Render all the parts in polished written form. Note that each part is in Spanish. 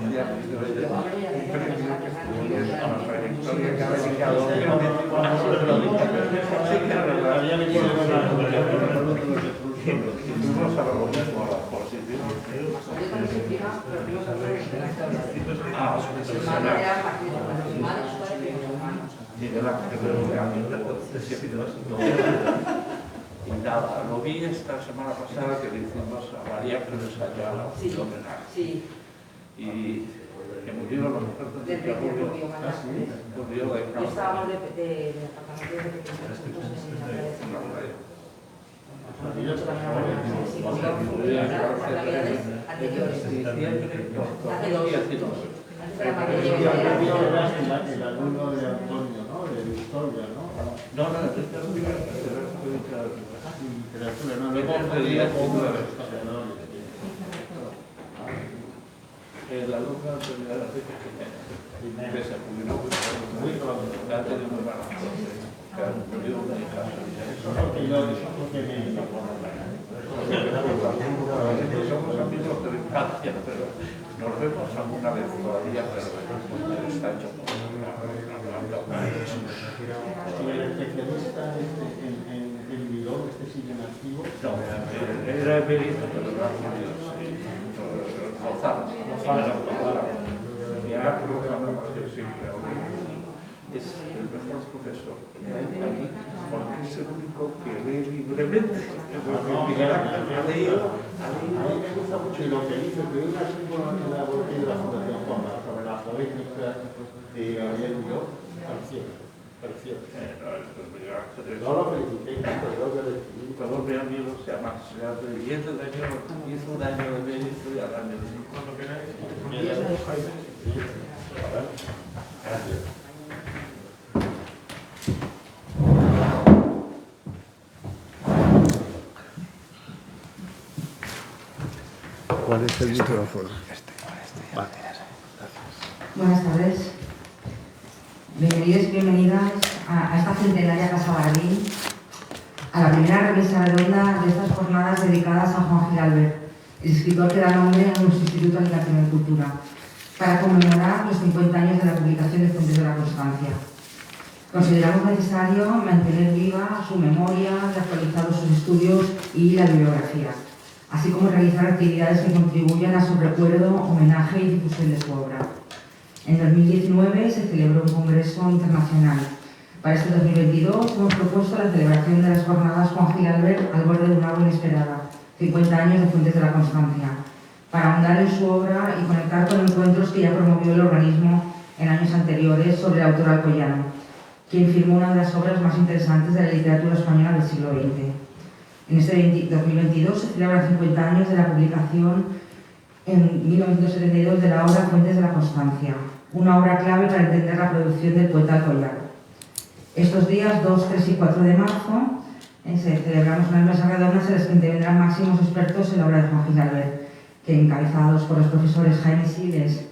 Andalucía, un premio que estuvo a la trayectoria que ha dedicado. Fuimos a lo mismo a la posición. Y de la que realmente y nada, lo vi esta semana pasada que le hicimos a María Pérez Ayala un homenaje. Sí. Y que murió la mujer de Rubio. Murió de cáncer. Estábamos de departamento de el alumno de Antonio, ¿no? De Victoria, ¿no? No, el alumno de la que se jubiló muy pronto, ha tenido muy mala suerte, que murió una hija. Somos amigos de la infancia, pero nos vemos alguna vez todavía, pero está hecho por ¿Y el especialista en Bidón, sigue en activo? No, era emérito, pero no ha murido. Lozano. Es el mejor profesor que hay aquí, porque es el único que lee libremente. A mí me gusta mucho y lo que dice que un artículo en la boletín de la Fundación Juan sobre la poética de Gabriel Bidón, precioso. No lo felicité, Todos mis amigos se llaman, hizo un año de mérito y al año de cuando queráis. Gracias. ¿Cuál es el micrófono? Vale. Buenas tardes. Bienvenidos y bienvenidas a esta centenaria Casa Bardín, a la primera remesa redonda de estas jornadas dedicadas a Juan Gil Albert, el escritor que da nombre a nuestro Instituto Alicantino de Cultura, para conmemorar los 50 años de la publicación de Fuentes de la Constancia. Consideramos necesario mantener viva su memoria, actualizar sus estudios y la bibliografía, así como realizar actividades que contribuyan a su recuerdo, homenaje y difusión de su obra. En 2019 se celebró un congreso internacional. Para este 2022 hemos propuesto la celebración de las jornadas Juan Gil Albert al borde de una obra inesperada, 50 años de Fuentes de la Constancia, para ahondar en su obra y conectar con encuentros que ya promovió el organismo en años anteriores sobre el autor alcoyano, quien firmó una de las obras más interesantes de la literatura española del siglo XX. En este 2022 se celebran 50 años de la publicación en 1972 de la obra Fuentes de la Constancia, una obra clave para entender la producción del poeta alcoyano. Estos días 2, 3 y 4 de marzo celebramos unas mesas redondas en las que intervendrán máximos expertos en la obra de Juan Gil Albert, que encabezados por los profesores Jaime Siles,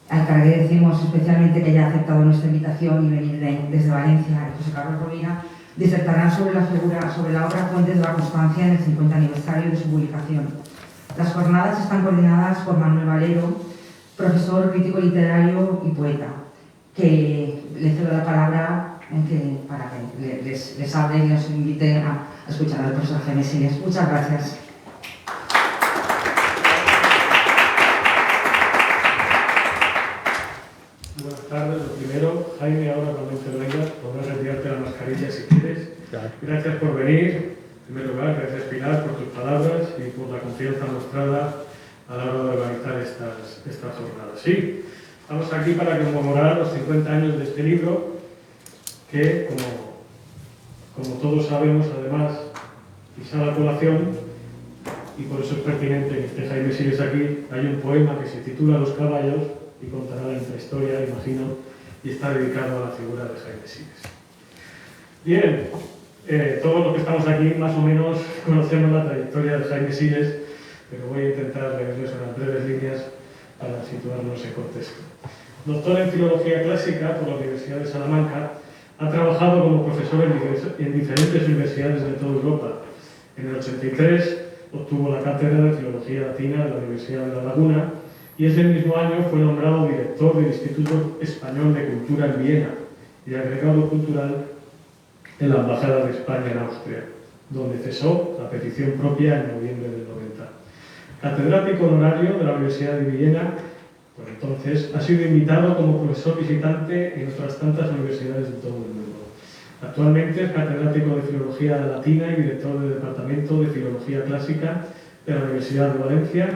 al que agradecemos especialmente que haya aceptado nuestra invitación y venir desde Valencia, y José Carlos Rovira, disertarán sobre la obra Fuentes de la Constancia en el 50 aniversario de su publicación. Las jornadas están coordinadas por Manuel Valero, profesor, crítico literario y poeta, que le cedo la palabra para que les hable y nos invite a escuchar al profesor Jaime Siles. Muchas gracias. Buenas tardes. Lo primero, Jaime, ahora cuando intervengas podrás retirarte la mascarilla si quieres. Gracias por venir. En primer lugar, gracias Pilar por tus palabras y por la confianza mostrada a la hora de organizar estas jornadas. Sí, estamos aquí para conmemorar los 50 años de este libro que, como todos sabemos, además, y sale a colación, y por eso es pertinente que esté Jaime Siles aquí, hay un poema que se titula Los caballos y contará la intrahistoria, imagino, y está dedicado a la figura de Jaime Siles. Bien, todos los que estamos aquí más o menos conocemos la trayectoria de Jaime Siles, pero voy a intentar leerles unas breves líneas para situarnos en contexto. Doctor en Filología Clásica por la Universidad de Salamanca, ha trabajado como profesor en diferentes universidades de toda Europa. En el 83 obtuvo la cátedra de Filología Latina de la Universidad de La Laguna y ese mismo año fue nombrado director del Instituto Español de Cultura en Viena y agregado cultural en la Embajada de España en Austria, donde cesó a petición propia en noviembre del 90. Catedrático honorario de la Universidad de Viena, por entonces, ha sido invitado como profesor visitante en otras tantas universidades de todo el mundo. Actualmente es catedrático de Filología Latina y director del Departamento de Filología Clásica de la Universidad de Valencia.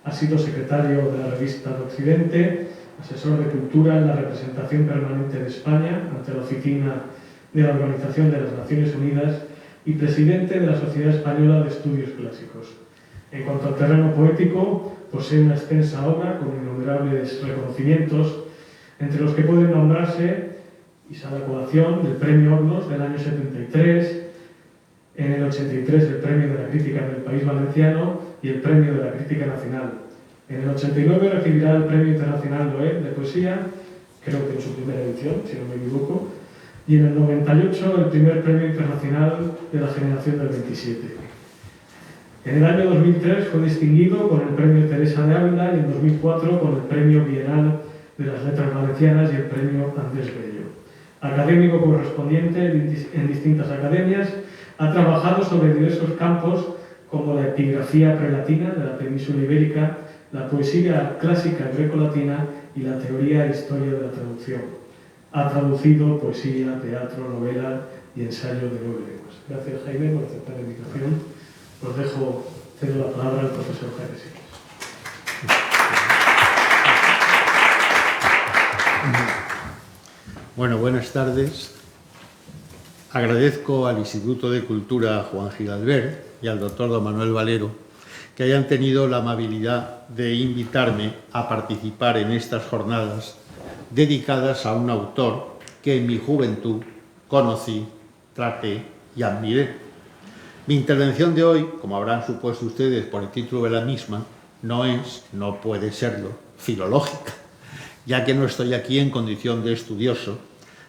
Ha sido secretario de la revista de Occidente, asesor de cultura en la representación permanente de España ante la Oficina de la Organización de las Naciones Unidas y presidente de la Sociedad Española de Estudios Clásicos. En cuanto al terreno poético, posee una extensa obra con innumerables reconocimientos, entre los que pueden nombrarse Isabel Colación, del Premio Hornos del año 73, en el 83 el Premio de la Crítica del País Valenciano y el Premio de la Crítica Nacional. En el 89 recibirá el Premio Internacional Loeb de Poesía, creo que en su primera edición, si no me equivoco, y en el 98 el primer Premio Internacional de la Generación del 27. En el año 2003 fue distinguido con el Premio Teresa de Ávila y en 2004 con el Premio Bienal de las Letras Valencianas y el Premio Andrés Bello. Académico correspondiente en distintas academias, ha trabajado sobre diversos campos como la epigrafía prelatina de la península ibérica, la poesía clásica grecolatina y la teoría e historia de la traducción. Ha traducido poesía, teatro, novela y ensayo de 9 lenguas. Gracias, Jaime, por aceptar la invitación. Os dejo, cedo la palabra al profesor Jaime Siles. Bueno, buenas tardes. Agradezco al Instituto de Cultura Juan Gil Albert y al doctor don Manuel Valero que hayan tenido la amabilidad de invitarme a participar en estas jornadas dedicadas a un autor que en mi juventud conocí, traté y admiré. Mi intervención de hoy, como habrán supuesto ustedes por el título de la misma, no puede serlo, filológica, ya que no estoy aquí en condición de estudioso,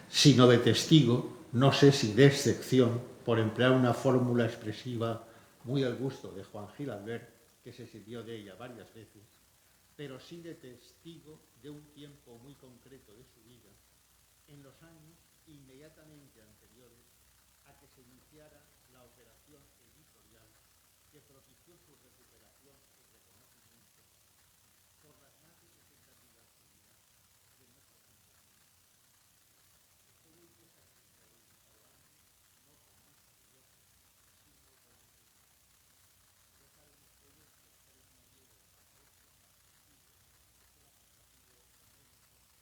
sino de testigo, no sé si de excepción, por emplear una fórmula expresiva muy al gusto de Juan Gil Albert, que se sirvió de ella varias veces, pero sí de testigo de un tiempo muy concreto de su vida, en los años inmediatamente anteriores a que se iniciara la operación editorial que propició su recuperación y reconocimiento por las más de 60 actividades de nuestro campo. Estoy muy satisfecho de instalarme no con más curioso, sino con ya saben ustedes que el término griego para esto participio es el aplicativo médico.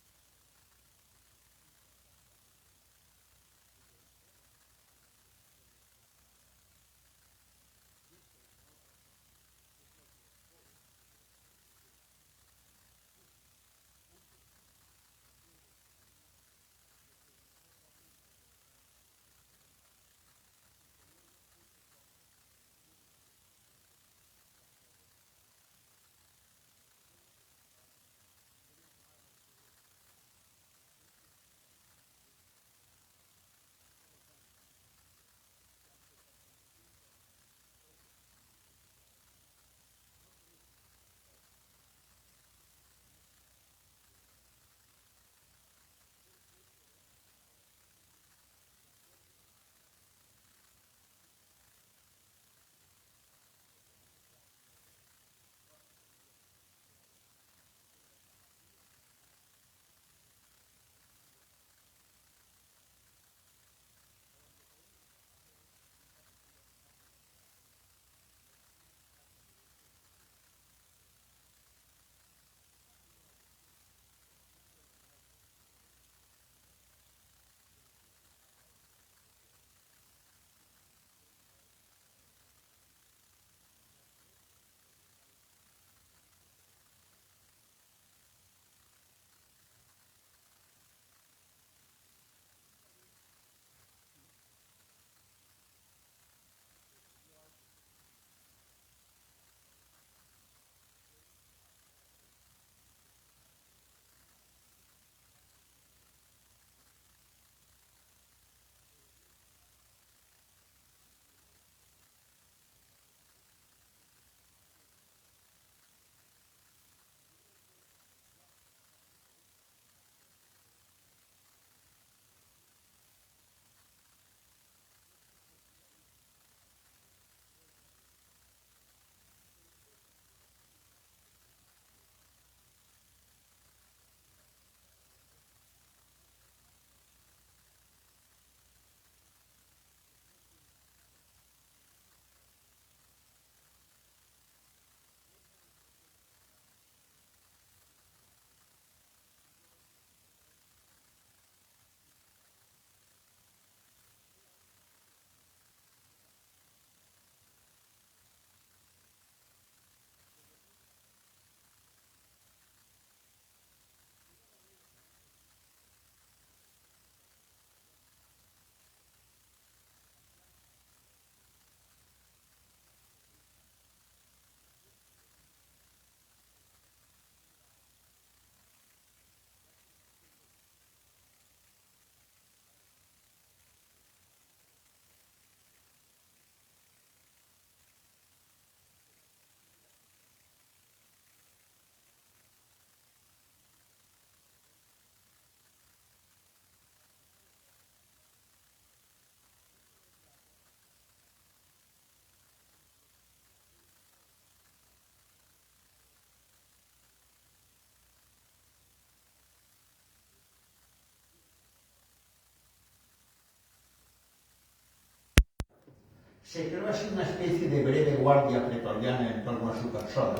Se creó así una especie de breve guardia pretoriana en torno a su persona,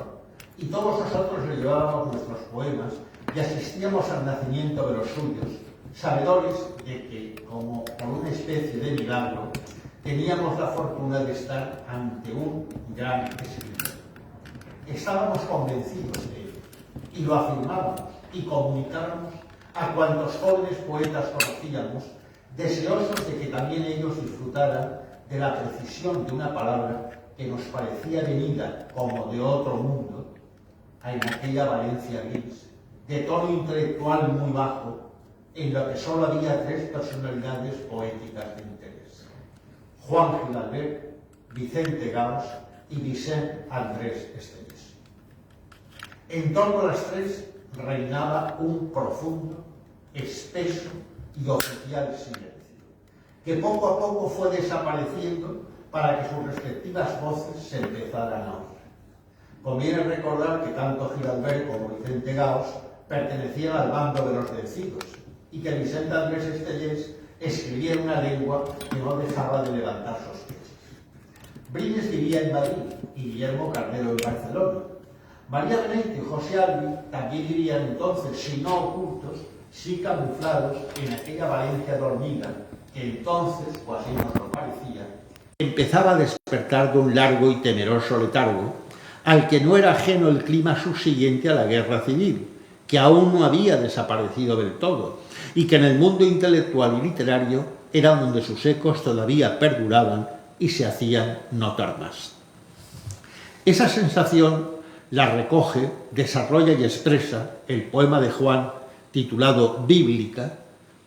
y todos nosotros le llevábamos nuestros poemas y asistíamos al nacimiento de los suyos, sabedores de que, como por una especie de milagro, teníamos la fortuna de estar ante un gran escritor. Estábamos convencidos de ello, y lo afirmábamos y comunicábamos a cuantos jóvenes poetas conocíamos, deseosos de que también ellos disfrutaran de la precisión de una palabra que nos parecía venida como de otro mundo, en aquella Valencia gris, de tono intelectual muy bajo, en lo que solo había tres personalidades poéticas de interés: Juan Gil-Albert, Vicente Gaos y Vicent Andrés Estellés. En torno a las tres reinaba un profundo, espeso y oficial silencio, que poco a poco fue desapareciendo para que sus respectivas voces se empezaran a oír. Conviene recordar que tanto Gil-Albert como Vicente Gaos pertenecían al bando de los vencidos y que Vicente Andrés Estellés escribía en una lengua que no dejaba de levantar sospechas. Brines vivía en Madrid y Guillermo Carnero en Barcelona. María Benete y José Albi también vivían entonces, si no ocultos, sí camuflados en aquella Valencia dormida que entonces, o así nos lo parecía, empezaba a despertar de un largo y temeroso letargo, al que no era ajeno el clima subsiguiente a la guerra civil, que aún no había desaparecido del todo, y que en el mundo intelectual y literario era donde sus ecos todavía perduraban y se hacían notar más. Esa sensación la recoge, desarrolla y expresa el poema de Juan titulado Bíblica,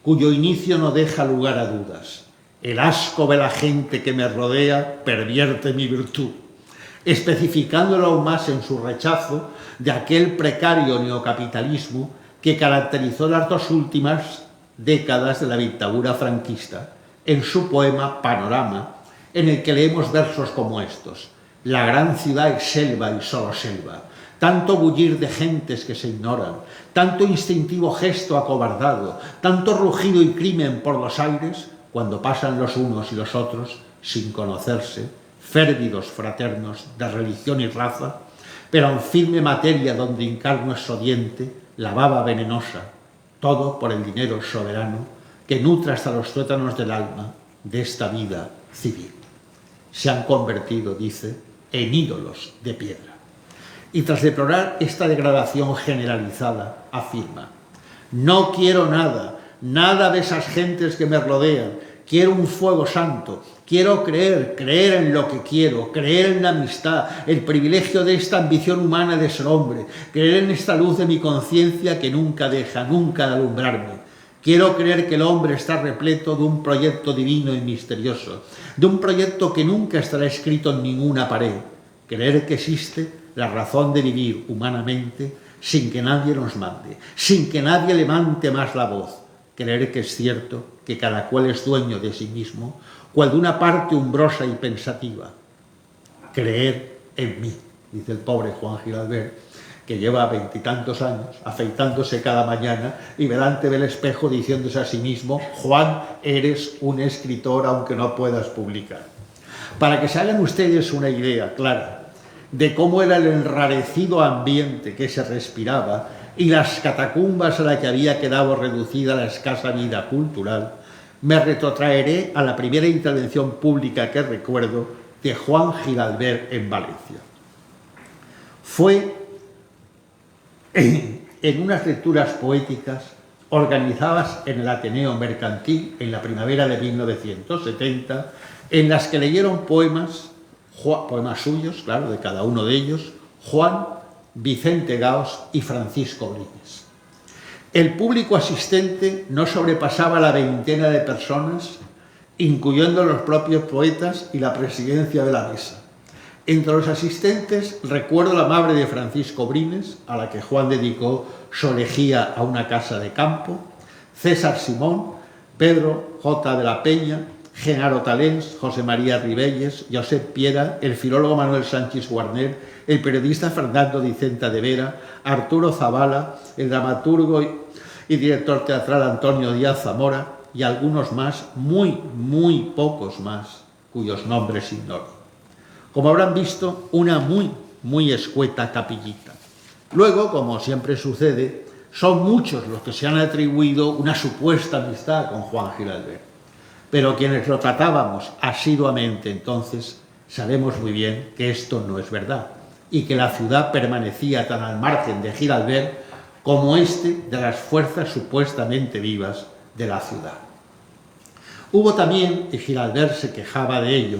cuyo inicio no deja lugar a dudas. El asco de la gente que me rodea pervierte mi virtud, especificándolo aún más en su rechazo de aquel precario neocapitalismo que caracterizó las dos últimas décadas de la dictadura franquista, en su poema Panorama, en el que leemos versos como estos: la gran ciudad es selva y solo selva, tanto bullir de gentes que se ignoran, tanto instintivo gesto acobardado, tanto rugido y crimen por los aires, cuando pasan los unos y los otros sin conocerse, férvidos fraternos de religión y raza, pero en firme materia donde hincar nuestro diente, la baba venenosa, todo por el dinero soberano que nutre hasta los tuétanos del alma de esta vida civil. Se han convertido, dice, en ídolos de piedra. Y tras deplorar esta degradación generalizada, afirma: no quiero nada, nada de esas gentes que me rodean, quiero un fuego santo, quiero creer en lo que quiero, creer en la amistad, el privilegio de esta ambición humana de ser hombre, creer en esta luz de mi conciencia que nunca deja, nunca de alumbrarme. Quiero creer que el hombre está repleto de un proyecto divino y misterioso, de un proyecto que nunca estará escrito en ninguna pared. Creer que existe la razón de vivir humanamente sin que nadie nos mande, sin que nadie levante más la voz. Creer que es cierto que cada cual es dueño de sí mismo, cual de una parte umbrosa y pensativa. Creer en mí, dice el pobre Juan Gil-Albert, que lleva 20 y tantos años afeitándose cada mañana y delante del espejo diciéndose a sí mismo: Juan, eres un escritor aunque no puedas publicar. Para que se hagan ustedes una idea clara de cómo era el enrarecido ambiente que se respiraba y las catacumbas a la que había quedado reducida la escasa vida cultural, me retrotraeré a la primera intervención pública que recuerdo de Juan Gil-Albert en Valencia. Fue en unas lecturas poéticas organizadas en el Ateneo Mercantil en la primavera de 1970, en las que leyeron poemas suyos, claro, de cada uno de ellos, Juan, Vicente Gaos y Francisco Brines. El público asistente no sobrepasaba la veintena de personas, incluyendo los propios poetas y la presidencia de la mesa. Entre los asistentes recuerdo la madre de Francisco Brines, a la que Juan dedicó su elegía a una casa de campo, César Simón, Pedro J. de la Peña, Genaro Talens, José María Ribelles, Josep Piera, el filólogo Manuel Sánchez Guarner, el periodista Fernando Dicenta de Vera, Arturo Zavala, el dramaturgo y director teatral Antonio Díaz Zamora y algunos más, muy pocos más, cuyos nombres ignoro. Como habrán visto, una muy escueta capillita. Luego, como siempre sucede, son muchos los que se han atribuido una supuesta amistad con Juan Giralbert. Pero quienes lo tratábamos asiduamente entonces, sabemos muy bien que esto no es verdad y que la ciudad permanecía tan al margen de Giralbert como éste de las fuerzas supuestamente vivas de la ciudad. Hubo también, y Giralbert se quejaba de ello,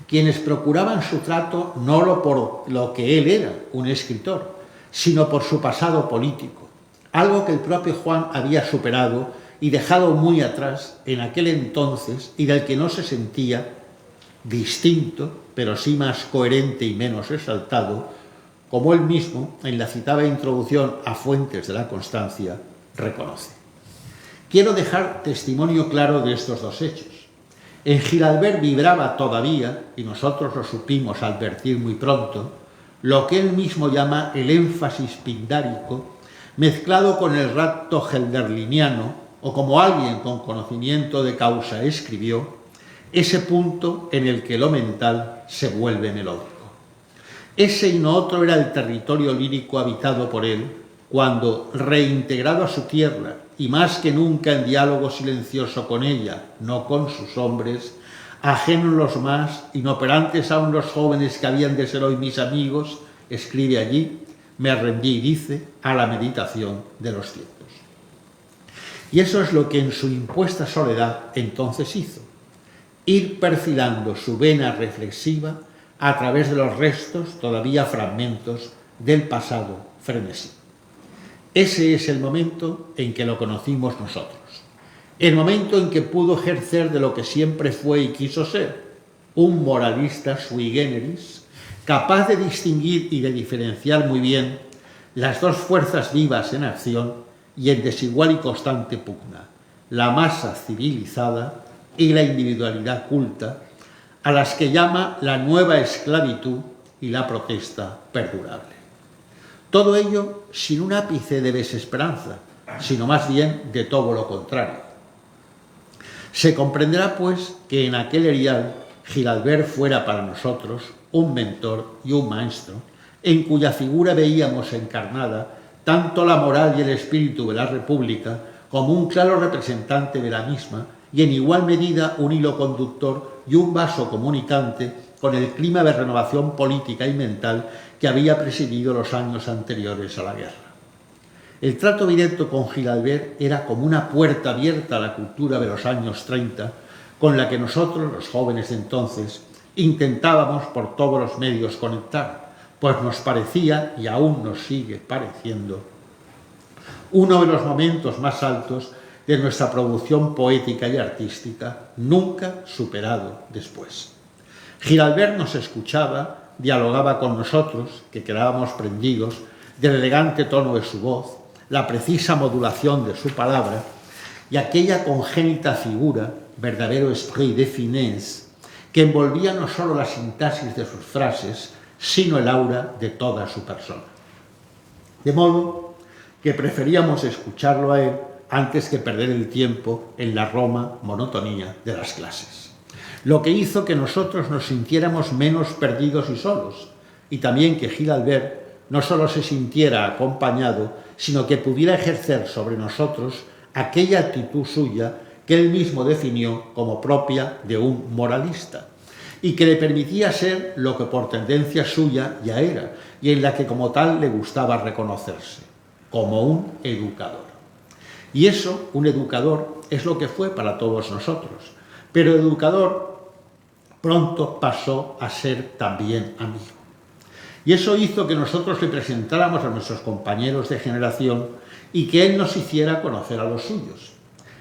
quienes procuraban su trato no por lo que él era, un escritor, sino por su pasado político, algo que el propio Juan había superado y dejado muy atrás en aquel entonces y del que no se sentía distinto, pero sí más coherente y menos exaltado, como él mismo, en la citada introducción a Fuentes de la Constancia, reconoce. Quiero dejar testimonio claro de estos dos hechos. En Giralbert vibraba todavía, y nosotros lo supimos advertir muy pronto, lo que él mismo llama el énfasis pindárico, mezclado con el rapto gelderliniano, o como alguien con conocimiento de causa escribió, ese punto en el que lo mental se vuelve melódico. Ese y no otro era el territorio lírico habitado por él, cuando, reintegrado a su tierra, y más que nunca en diálogo silencioso con ella, no con sus hombres, ajenos los más, inoperantes aún los jóvenes que habían de ser hoy mis amigos, escribe allí, me rendí, dice, a la meditación de los tiempos. Y eso es lo que en su impuesta soledad entonces hizo, ir perfilando su vena reflexiva a través de los restos, todavía fragmentos, del pasado frenesí. Ese es el momento en que lo conocimos nosotros, el momento en que pudo ejercer de lo que siempre fue y quiso ser, un moralista sui generis, capaz de distinguir y de diferenciar muy bien las dos fuerzas vivas en acción y en desigual y constante pugna, la masa civilizada y la individualidad culta, a las que llama la nueva esclavitud y la protesta perdurable. Todo ello sin un ápice de desesperanza, sino más bien de todo lo contrario. Se comprenderá, pues, que en aquel erial Giralbert fuera para nosotros un mentor y un maestro, en cuya figura veíamos encarnada tanto la moral y el espíritu de la República como un claro representante de la misma y en igual medida un hilo conductor y un vaso comunicante con el clima de renovación política y mental que había presidido los años anteriores a la guerra. El trato directo con Giralbert era como una puerta abierta a la cultura de los años 30, con la que nosotros, los jóvenes de entonces, intentábamos por todos los medios conectar, pues nos parecía, y aún nos sigue pareciendo, uno de los momentos más altos de nuestra producción poética y artística, nunca superado después. Giralbert nos escuchaba, dialogaba con nosotros, que quedábamos prendidos del elegante tono de su voz, la precisa modulación de su palabra y aquella congénita figura, verdadero esprit de finesse, que envolvía no solo la sintaxis de sus frases, sino el aura de toda su persona. De modo que preferíamos escucharlo a él antes que perder el tiempo en la Roma monotonía de las clases. Lo que hizo que nosotros nos sintiéramos menos perdidos y solos, y también que Giralbert no solo se sintiera acompañado, sino que pudiera ejercer sobre nosotros aquella actitud suya que él mismo definió como propia de un moralista, y que le permitía ser lo que por tendencia suya ya era, y en la que como tal le gustaba reconocerse, como un educador. Y eso, un educador, es lo que fue para todos nosotros, pero educador pronto pasó a ser también amigo. Y eso hizo que nosotros le presentáramos a nuestros compañeros de generación y que él nos hiciera conocer a los suyos.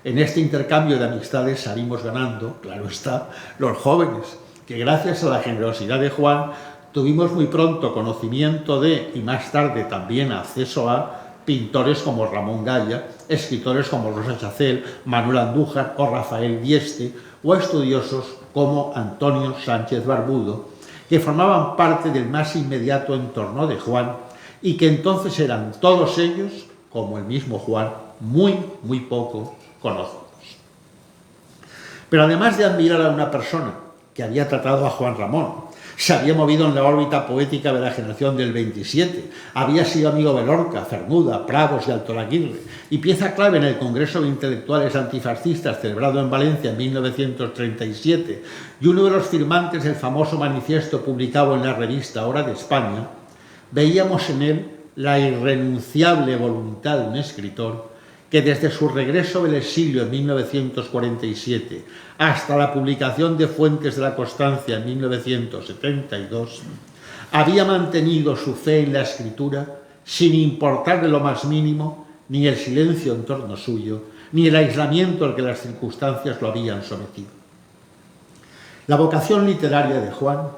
En este intercambio de amistades salimos ganando, claro está, los jóvenes, que gracias a la generosidad de Juan tuvimos muy pronto conocimiento de, y más tarde también acceso a, pintores como Ramón Gaya, escritores como Rosa Chacel, Manuel Andújar o Rafael Dieste, o estudiosos como Antonio Sánchez Barbudo, que formaban parte del más inmediato entorno de Juan y que entonces eran todos ellos, como el mismo Juan, muy poco conocidos. Pero además de admirar a una persona que había tratado a Juan Ramón. Se había movido en la órbita poética de la generación del 27, había sido amigo de Lorca, Cernuda, Prados y Altolaguirre, y pieza clave en el Congreso de Intelectuales Antifascistas celebrado en Valencia en 1937, y uno de los firmantes del famoso manifiesto publicado en la revista Hora de España, veíamos en él la irrenunciable voluntad de un escritor que desde su regreso del exilio en 1947 hasta la publicación de Fuentes de la Constancia en 1972, había mantenido su fe en la escritura sin importarle lo más mínimo ni el silencio en torno suyo, ni el aislamiento al que las circunstancias lo habían sometido. La vocación literaria de Juan,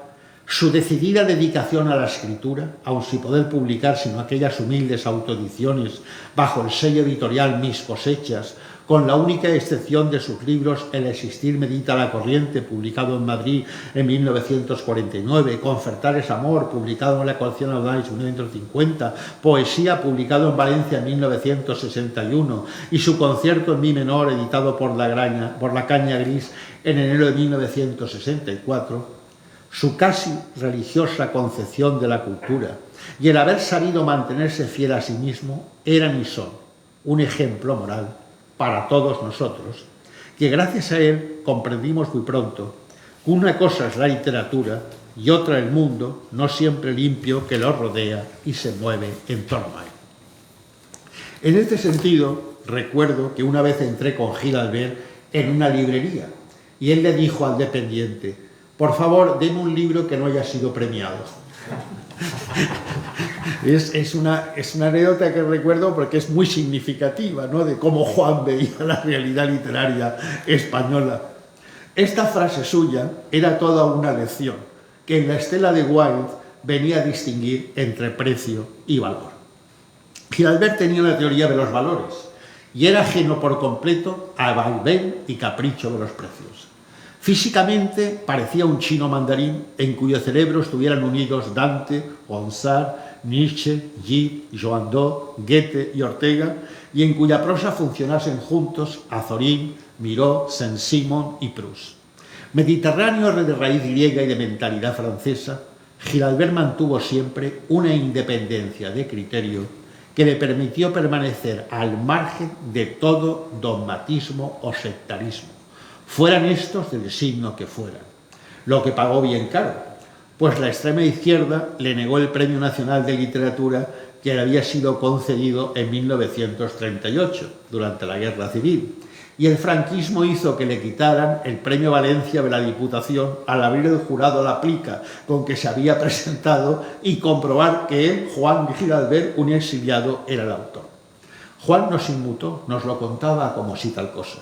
su decidida dedicación a la escritura, aun sin poder publicar sino aquellas humildes autoediciones bajo el sello editorial Mis Cosechas, con la única excepción de sus libros El existir medita la corriente, publicado en Madrid en 1949, Concertar es amor, publicado en la colección Audaz en 1950, Poesía, publicado en Valencia en 1961, y su concierto en mi menor, editado por la Caña Gris en enero de 1964, su casi religiosa concepción de la cultura y el haber sabido mantenerse fiel a sí mismo eran y son un ejemplo moral para todos nosotros, que gracias a él comprendimos muy pronto que una cosa es la literatura y otra el mundo, no siempre limpio, que lo rodea y se mueve en torno a él. En este sentido, recuerdo que una vez entré con Gil Albert en una librería y él le dijo al dependiente: por favor, deme un libro que no haya sido premiado. Es una anécdota que recuerdo porque es muy significativa, ¿no?, de cómo Juan veía la realidad literaria española. Esta frase suya era toda una lección que en la estela de Wilde venía a distinguir entre precio y valor. Gil Albert tenía una teoría de los valores y era ajeno por completo a vaivén y capricho de los precios. Físicamente parecía un chino mandarín en cuyo cerebro estuvieran unidos Dante, Ronsard, Nietzsche, Gide, Joan Doe, Goethe y Ortega, y en cuya prosa funcionasen juntos Azorín, Miró, Saint-Simon y Proust. Mediterráneo de raíz griega y de mentalidad francesa, Gil Albert mantuvo siempre una independencia de criterio que le permitió permanecer al margen de todo dogmatismo o sectarismo, fueran estos del signo que fueran, lo que pagó bien caro, pues la extrema izquierda le negó el Premio Nacional de Literatura que le había sido concedido en 1938, durante la Guerra Civil, y el franquismo hizo que le quitaran el Premio Valencia de la Diputación al abrir el jurado la plica con que se había presentado y comprobar que él, Juan Gil Albert, un exiliado, era el autor. Juan nos inmutó, nos lo contaba como si tal cosa.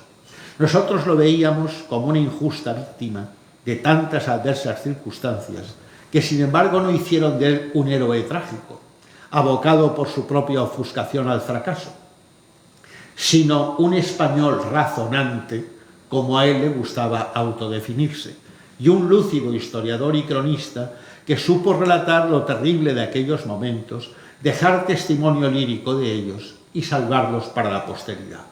Nosotros lo veíamos como una injusta víctima de tantas adversas circunstancias que sin embargo no hicieron de él un héroe trágico, abocado por su propia ofuscación al fracaso, sino un español razonante, como a él le gustaba autodefinirse, y un lúcido historiador y cronista que supo relatar lo terrible de aquellos momentos, dejar testimonio lírico de ellos y salvarlos para la posteridad.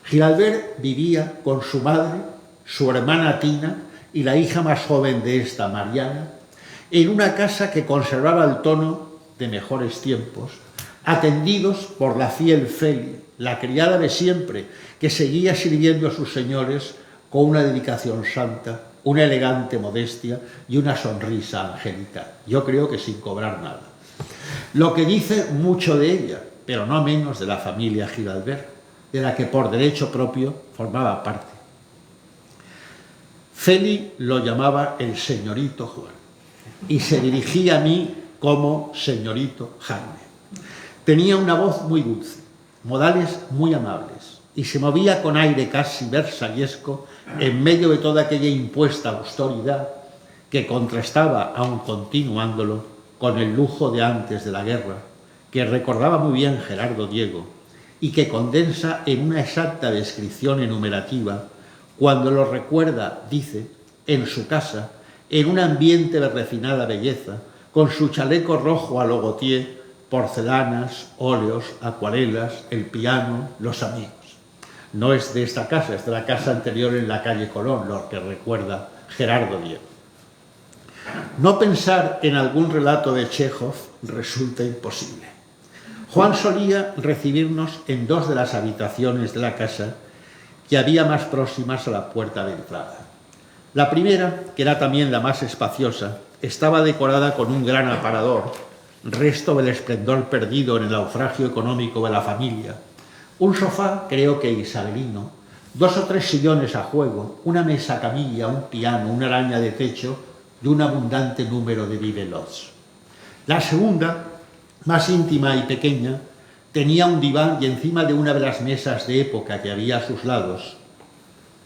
Gil Albert vivía con su madre, su hermana Tina y la hija más joven de esta, Mariana, en una casa que conservaba el tono de mejores tiempos, atendidos por la fiel Feli, la criada de siempre, que seguía sirviendo a sus señores con una dedicación santa, una elegante modestia y una sonrisa angelical. Yo creo que sin cobrar nada. Lo que dice mucho de ella, pero no menos de la familia Gil Albert, de la que por derecho propio formaba parte. Feli lo llamaba el señorito Juan y se dirigía a mí como señorito Jaime. Tenía una voz muy dulce, modales muy amables y se movía con aire casi versallesco en medio de toda aquella impuesta autoridad que contrastaba, aun continuándolo, con el lujo de antes de la guerra, que recordaba muy bien Gerardo Diego y que condensa en una exacta descripción enumerativa cuando lo recuerda, dice, en su casa, en un ambiente de refinada belleza, con su chaleco rojo a lo Gautier, porcelanas, óleos, acuarelas, el piano, los amigos. No es de esta casa, es de la casa anterior en la calle Colón, lo que recuerda Gerardo Diego. No pensar en algún relato de Chékhov resulta imposible. Juan solía recibirnos en 2 de las habitaciones de la casa que había más próximas a la puerta de entrada. La primera, que era también la más espaciosa, estaba decorada con un gran aparador, resto del esplendor perdido en el naufragio económico de la familia, un sofá, creo que isabelino, 2 o 3 sillones a juego, una mesa camilla, un piano, una araña de techo y un abundante número de bibelots. La segunda, más íntima y pequeña, tenía un diván y encima de una de las mesas de época que había a sus lados,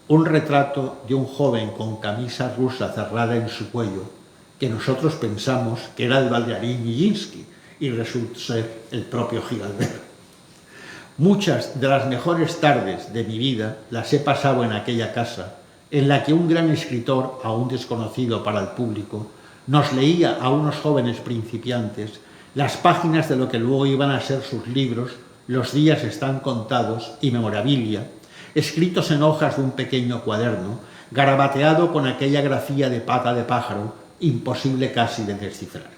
un retrato de un joven con camisa rusa cerrada en su cuello, que nosotros pensamos que era el bailarín Nijinsky y resultó ser el propio Gilabert. Muchas de las mejores tardes de mi vida las he pasado en aquella casa, en la que un gran escritor, aún desconocido para el público, nos leía a unos jóvenes principiantes las páginas de lo que luego iban a ser sus libros, Los días están contados y Memorabilia, escritos en hojas de un pequeño cuaderno, garabateado con aquella grafía de pata de pájaro, imposible casi de descifrar.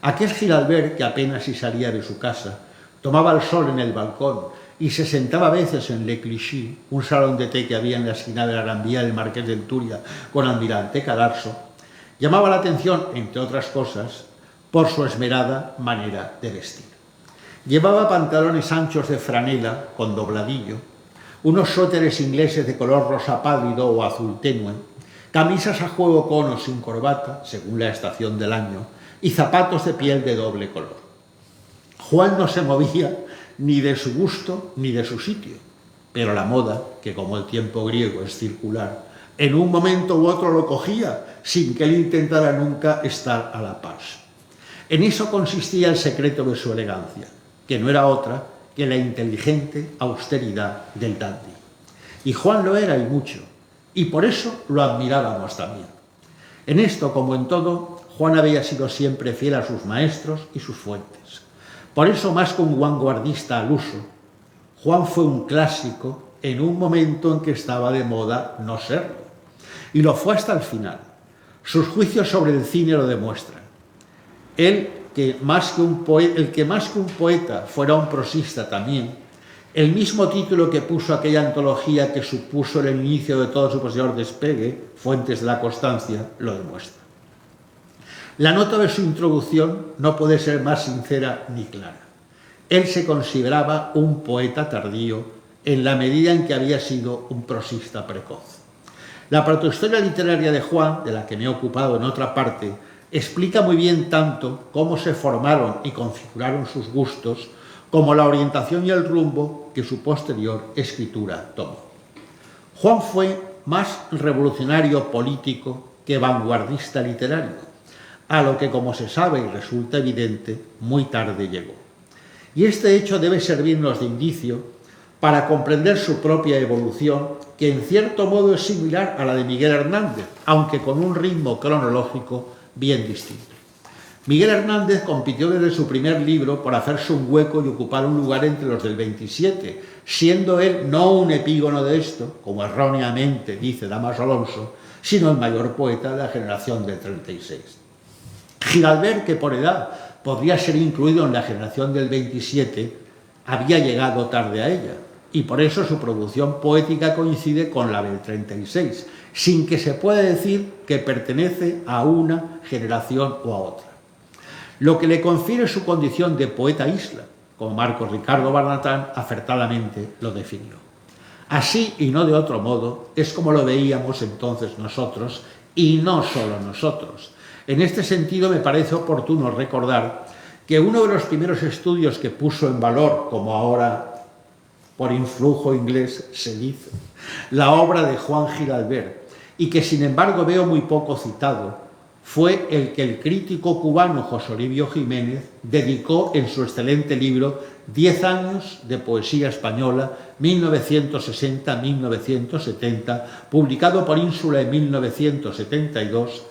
Aquel Gilabert, que apenas si salía de su casa, tomaba el sol en el balcón y se sentaba a veces en Le Clichy, un salón de té que había en la esquina de la Gran Vía del Marqués del Turia con Almirante Cadarso, llamaba la atención, entre otras cosas, por su esmerada manera de vestir. Llevaba pantalones anchos de franela con dobladillo, unos suéteres ingleses de color rosa pálido o azul tenue, camisas a juego con o sin corbata, según la estación del año, y zapatos de piel de doble color. Juan no se movía ni de su gusto ni de su sitio, pero la moda, que como el tiempo griego es circular, en un momento u otro lo cogía sin que él intentara nunca estar a la par. En eso consistía el secreto de su elegancia, que no era otra que la inteligente austeridad del dandy. Y Juan lo era y mucho, y por eso lo admirábamos también. En esto, como en todo, Juan había sido siempre fiel a sus maestros y sus fuentes. Por eso, más que un vanguardista al uso, Juan fue un clásico en un momento en que estaba de moda no serlo. Y lo fue hasta el final. Sus juicios sobre el cine lo demuestran. El que más que un poeta fuera un prosista también, el mismo título que puso aquella antología que supuso el inicio de todo su posterior despegue, Fuentes de la Constancia, lo demuestra. La nota de su introducción no puede ser más sincera ni clara. Él se consideraba un poeta tardío en la medida en que había sido un prosista precoz. La protohistoria literaria de Juan, de la que me he ocupado en otra parte, explica muy bien tanto cómo se formaron y configuraron sus gustos, como la orientación y el rumbo que su posterior escritura tomó. Juan fue más revolucionario político que vanguardista literario, a lo que, como se sabe y resulta evidente, muy tarde llegó. Y este hecho debe servirnos de indicio para comprender su propia evolución, que en cierto modo es similar a la de Miguel Hernández, aunque con un ritmo cronológico bien distinto. Miguel Hernández compitió desde su primer libro por hacerse un hueco y ocupar un lugar entre los del 27, siendo él no un epígono de esto, como erróneamente dice Damaso Alonso, sino el mayor poeta de la generación del 36. Gilabert, que por edad podría ser incluido en la generación del 27, había llegado tarde a ella, y por eso su producción poética coincide con la del 36, sin que se pueda decir que pertenece a una generación o a otra. Lo que le confiere su condición de poeta isla, como Marcos Ricardo Barnatán acertadamente lo definió. Así, y no de otro modo, es como lo veíamos entonces nosotros, y no solo nosotros. En este sentido, me parece oportuno recordar que uno de los primeros estudios que puso en valor, como ahora por influjo inglés se dice, la obra de Juan Gilabert, y que sin embargo veo muy poco citado, fue el que el crítico cubano José Olivio Jiménez dedicó en su excelente libro 10 años de poesía española, 1960-1970, publicado por Ínsula en 1972,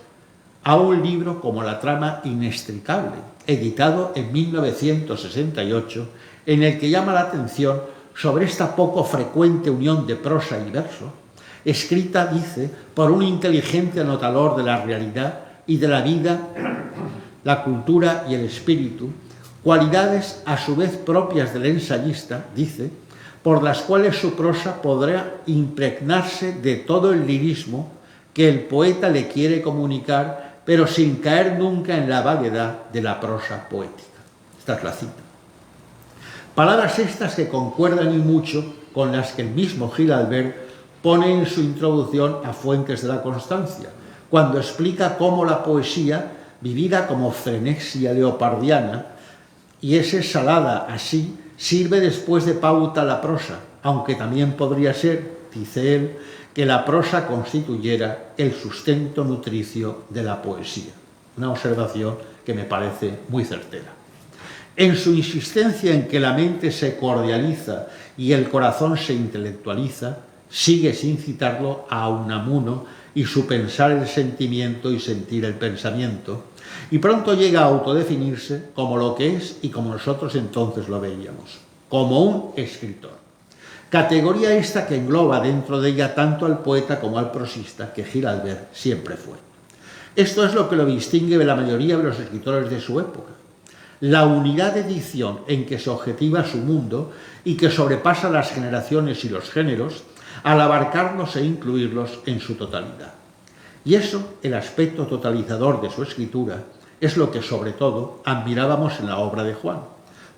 a un libro como La trama inextricable, editado en 1968, en el que llama la atención sobre esta poco frecuente unión de prosa y verso, escrita, dice, por un inteligente anotador de la realidad y de la vida, la cultura y el espíritu, cualidades a su vez propias del ensayista, dice, por las cuales su prosa podrá impregnarse de todo el lirismo que el poeta le quiere comunicar, pero sin caer nunca en la vaguedad de la prosa poética. Esta es la cita. Palabras estas que concuerdan y mucho con las que el mismo Gil Albert pone en su introducción a Fuentes de la Constancia, cuando explica cómo la poesía, vivida como frenesia leopardiana, y es exhalada así, sirve después de pauta a la prosa, aunque también podría ser, dice él, que la prosa constituyera el sustento nutricio de la poesía. Una observación que me parece muy certera. En su insistencia en que la mente se cordializa y el corazón se intelectualiza, sigue sin citarlo a Unamuno y su pensar el sentimiento y sentir el pensamiento, y pronto llega a autodefinirse como lo que es y como nosotros entonces lo veíamos, como un escritor. Categoría esta que engloba dentro de ella tanto al poeta como al prosista, que Gil Albert siempre fue. Esto es lo que lo distingue de la mayoría de los escritores de su época. La unidad de dicción en que se objetiva su mundo y que sobrepasa las generaciones y los géneros al abarcarlos e incluirlos en su totalidad. Y eso, el aspecto totalizador de su escritura, es lo que sobre todo admirábamos en la obra de Juan,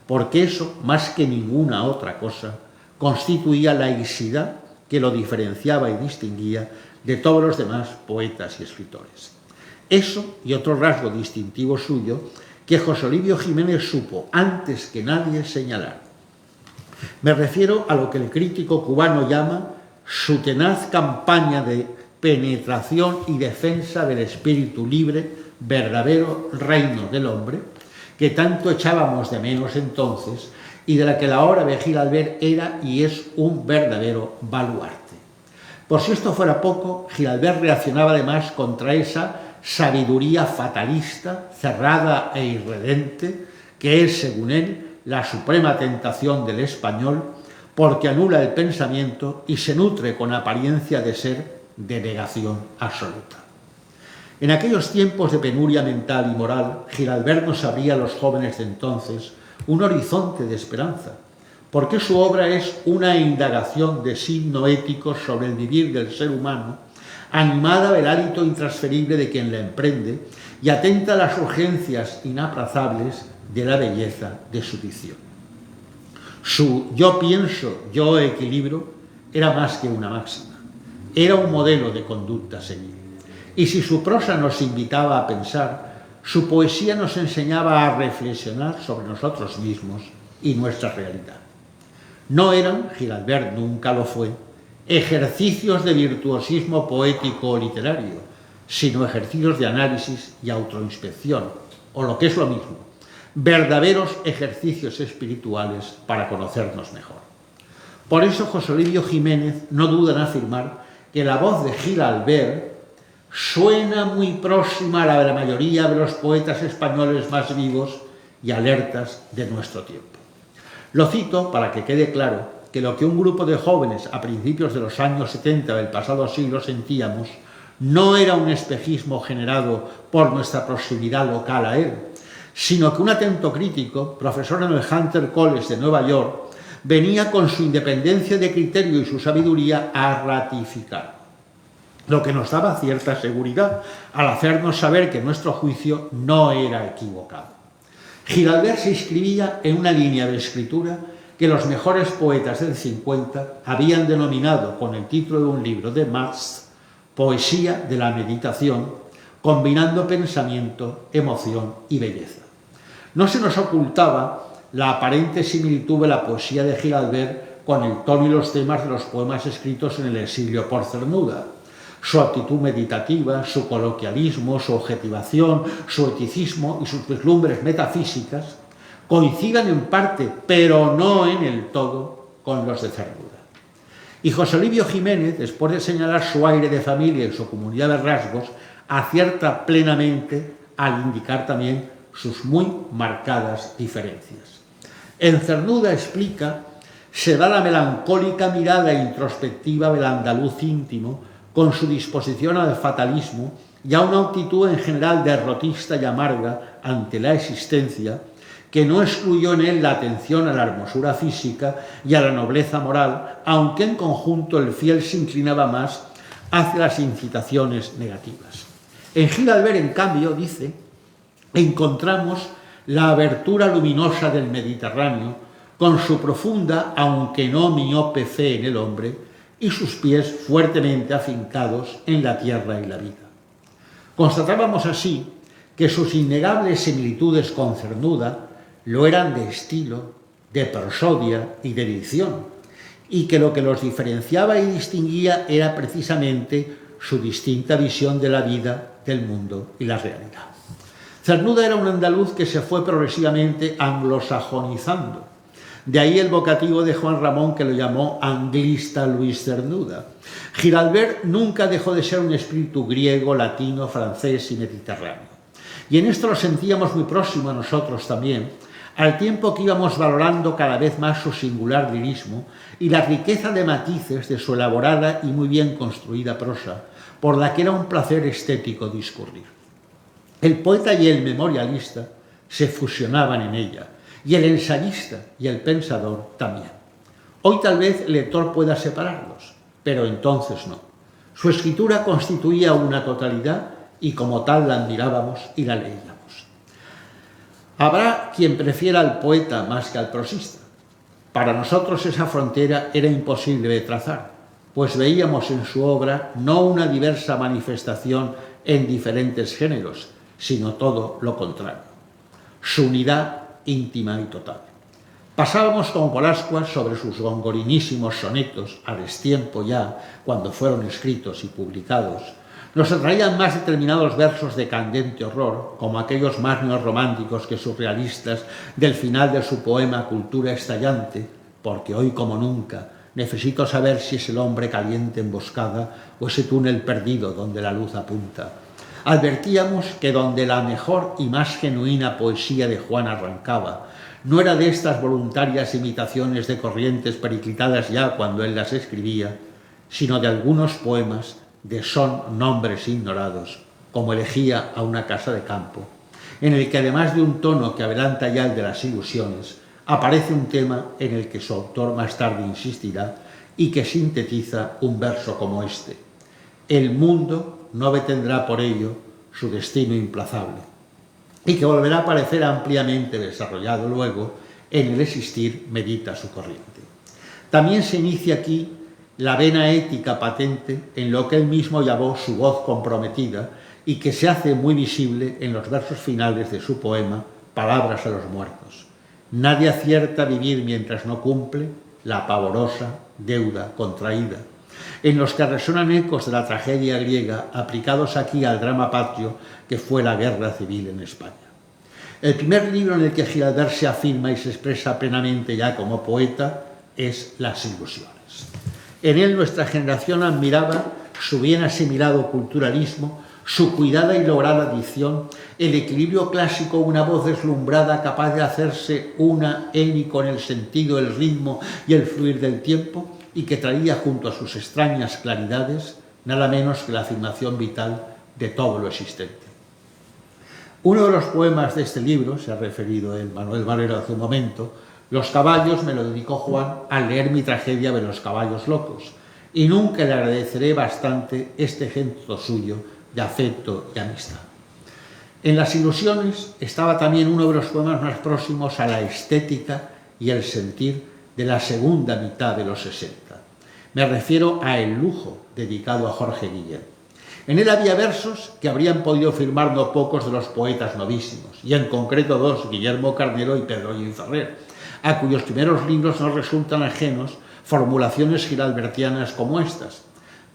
porque eso, más que ninguna otra cosa, constituía la laicidad que lo diferenciaba y distinguía de todos los demás poetas y escritores. Eso y otro rasgo distintivo suyo que José Olivio Jiménez supo antes que nadie señalar. Me refiero a lo que el crítico cubano llama su tenaz campaña de penetración y defensa del espíritu libre, verdadero reino del hombre, que tanto echábamos de menos entonces y de la que la obra de Gil Albert era y es un verdadero baluarte. Por si esto fuera poco, Gil Albert reaccionaba además contra esa sabiduría fatalista, cerrada e irredente, que es, según él, la suprema tentación del español, porque anula el pensamiento y se nutre con apariencia de ser de negación absoluta. En aquellos tiempos de penuria mental y moral, Gil Albert nos abría a los jóvenes de entonces un horizonte de esperanza, porque su obra es una indagación de signo ético sobre el vivir del ser humano, animada del hálito intransferible de quien la emprende y atenta a las urgencias inaplazables de la belleza de su dicción. Su yo pienso, yo equilibro era más que una máxima, era un modelo de conducta a seguir. Y si su prosa nos invitaba a pensar, su poesía nos enseñaba a reflexionar sobre nosotros mismos y nuestra realidad. No eran, Gil Albert nunca lo fue, ejercicios de virtuosismo poético o literario, sino ejercicios de análisis y autoinspección, o lo que es lo mismo, verdaderos ejercicios espirituales para conocernos mejor. Por eso José Olivio Jiménez no duda en afirmar que la voz de Gil Albert suena muy próxima a la de la mayoría de los poetas españoles más vivos y alertas de nuestro tiempo. Lo cito para que quede claro que lo que un grupo de jóvenes a principios de los años 70 del pasado siglo sentíamos no era un espejismo generado por nuestra proximidad local a él, sino que un atento crítico, profesor en el Hunter College de Nueva York, venía con su independencia de criterio y su sabiduría a ratificar, lo que nos daba cierta seguridad al hacernos saber que nuestro juicio no era equivocado. Gil Albert se inscribía en una línea de escritura que los mejores poetas del 50 habían denominado con el título de un libro de Marx, Poesía de la meditación, combinando pensamiento, emoción y belleza. No se nos ocultaba la aparente similitud de la poesía de Gil Albert con el tono y los temas de los poemas escritos en el exilio por Cernuda. Su actitud meditativa, su coloquialismo, su objetivación, su eticismo y sus vislumbres metafísicas coincidan en parte, pero no en el todo, con los de Cernuda. Y José Olivio Jiménez, después de señalar su aire de familia y su comunidad de rasgos, acierta plenamente al indicar también sus muy marcadas diferencias. En Cernuda, explica, se da la melancólica mirada introspectiva del andaluz íntimo con su disposición al fatalismo y a una actitud en general derrotista y amarga ante la existencia, que no excluyó en él la atención a la hermosura física y a la nobleza moral, aunque en conjunto el fiel se inclinaba más hacia las incitaciones negativas. En Gil Albert, en cambio, dice, encontramos la abertura luminosa del Mediterráneo con su profunda, aunque no miope fe en el hombre, y sus pies fuertemente afincados en la tierra y la vida. Constatábamos así que sus innegables similitudes con Cernuda lo eran de estilo, de prosodia y de dicción, y que lo que los diferenciaba y distinguía era precisamente su distinta visión de la vida, del mundo y la realidad. Cernuda era un andaluz que se fue progresivamente anglosajonizando. De ahí el vocativo de Juan Ramón, que lo llamó anglista Luis Cernuda. Gil Albert nunca dejó de ser un espíritu griego, latino, francés y mediterráneo. Y en esto lo sentíamos muy próximo a nosotros también, al tiempo que íbamos valorando cada vez más su singular lirismo y la riqueza de matices de su elaborada y muy bien construida prosa, por la que era un placer estético discurrir. El poeta y el memorialista se fusionaban en ella, y el ensayista y el pensador también. Hoy tal vez el lector pueda separarlos, pero entonces no. Su escritura constituía una totalidad y como tal la admirábamos y la leíamos. Habrá quien prefiera al poeta más que al prosista. Para nosotros esa frontera era imposible de trazar, pues veíamos en su obra no una diversa manifestación en diferentes géneros, sino todo lo contrario. Su unidad íntima y total. Pasábamos como por ascuas sobre sus gongorinísimos sonetos, a destiempo ya, cuando fueron escritos y publicados. Nos atraían más determinados versos de candente horror, como aquellos más neorrománticos que surrealistas del final de su poema Cultura estallante, porque hoy como nunca necesito saber si es el hombre caliente emboscada o ese túnel perdido donde la luz apunta. Advertíamos que donde la mejor y más genuina poesía de Juan arrancaba, no era de estas voluntarias imitaciones de corrientes periclitadas ya cuando él las escribía, sino de algunos poemas de son nombres ignorados, como Elegía a una casa de campo, en el que además de un tono que adelanta ya el de las ilusiones, aparece un tema en el que su autor más tarde insistirá y que sintetiza un verso como este: el mundo no detendrá por ello su destino implazable, y que volverá a aparecer ampliamente desarrollado luego en el existir medita su corriente. También se inicia aquí la vena ética patente en lo que él mismo llamó su voz comprometida y que se hace muy visible en los versos finales de su poema Palabras a los muertos. Nadie acierta vivir mientras no cumple la pavorosa deuda contraída, en los que resuenan ecos de la tragedia griega aplicados aquí al drama patrio que fue la guerra civil en España. El primer libro en el que Gil Albert se afirma y se expresa plenamente ya como poeta es Las ilusiones. En él nuestra generación admiraba su bien asimilado culturalismo, su cuidada y lograda dicción, el equilibrio clásico, una voz deslumbrada capaz de hacerse una en y con el sentido, el ritmo y el fluir del tiempo, y que traía junto a sus extrañas claridades nada menos que la afirmación vital de todo lo existente. Uno de los poemas de este libro, se ha referido el Manuel Valero hace un momento, Los caballos, me lo dedicó Juan al leer mi tragedia de Los caballos locos, y nunca le agradeceré bastante este gesto suyo de afecto y amistad. En Las ilusiones estaba también uno de los poemas más próximos a la estética y el sentir de la segunda mitad de los 60. Me refiero a El lujo, dedicado a Jorge Guillén. En él había versos que habrían podido firmar no pocos de los poetas novísimos, y en concreto dos, Guillermo Carnero y Pedro Gil Ferrer, a cuyos primeros libros nos resultan ajenos formulaciones gilalbertianas como estas.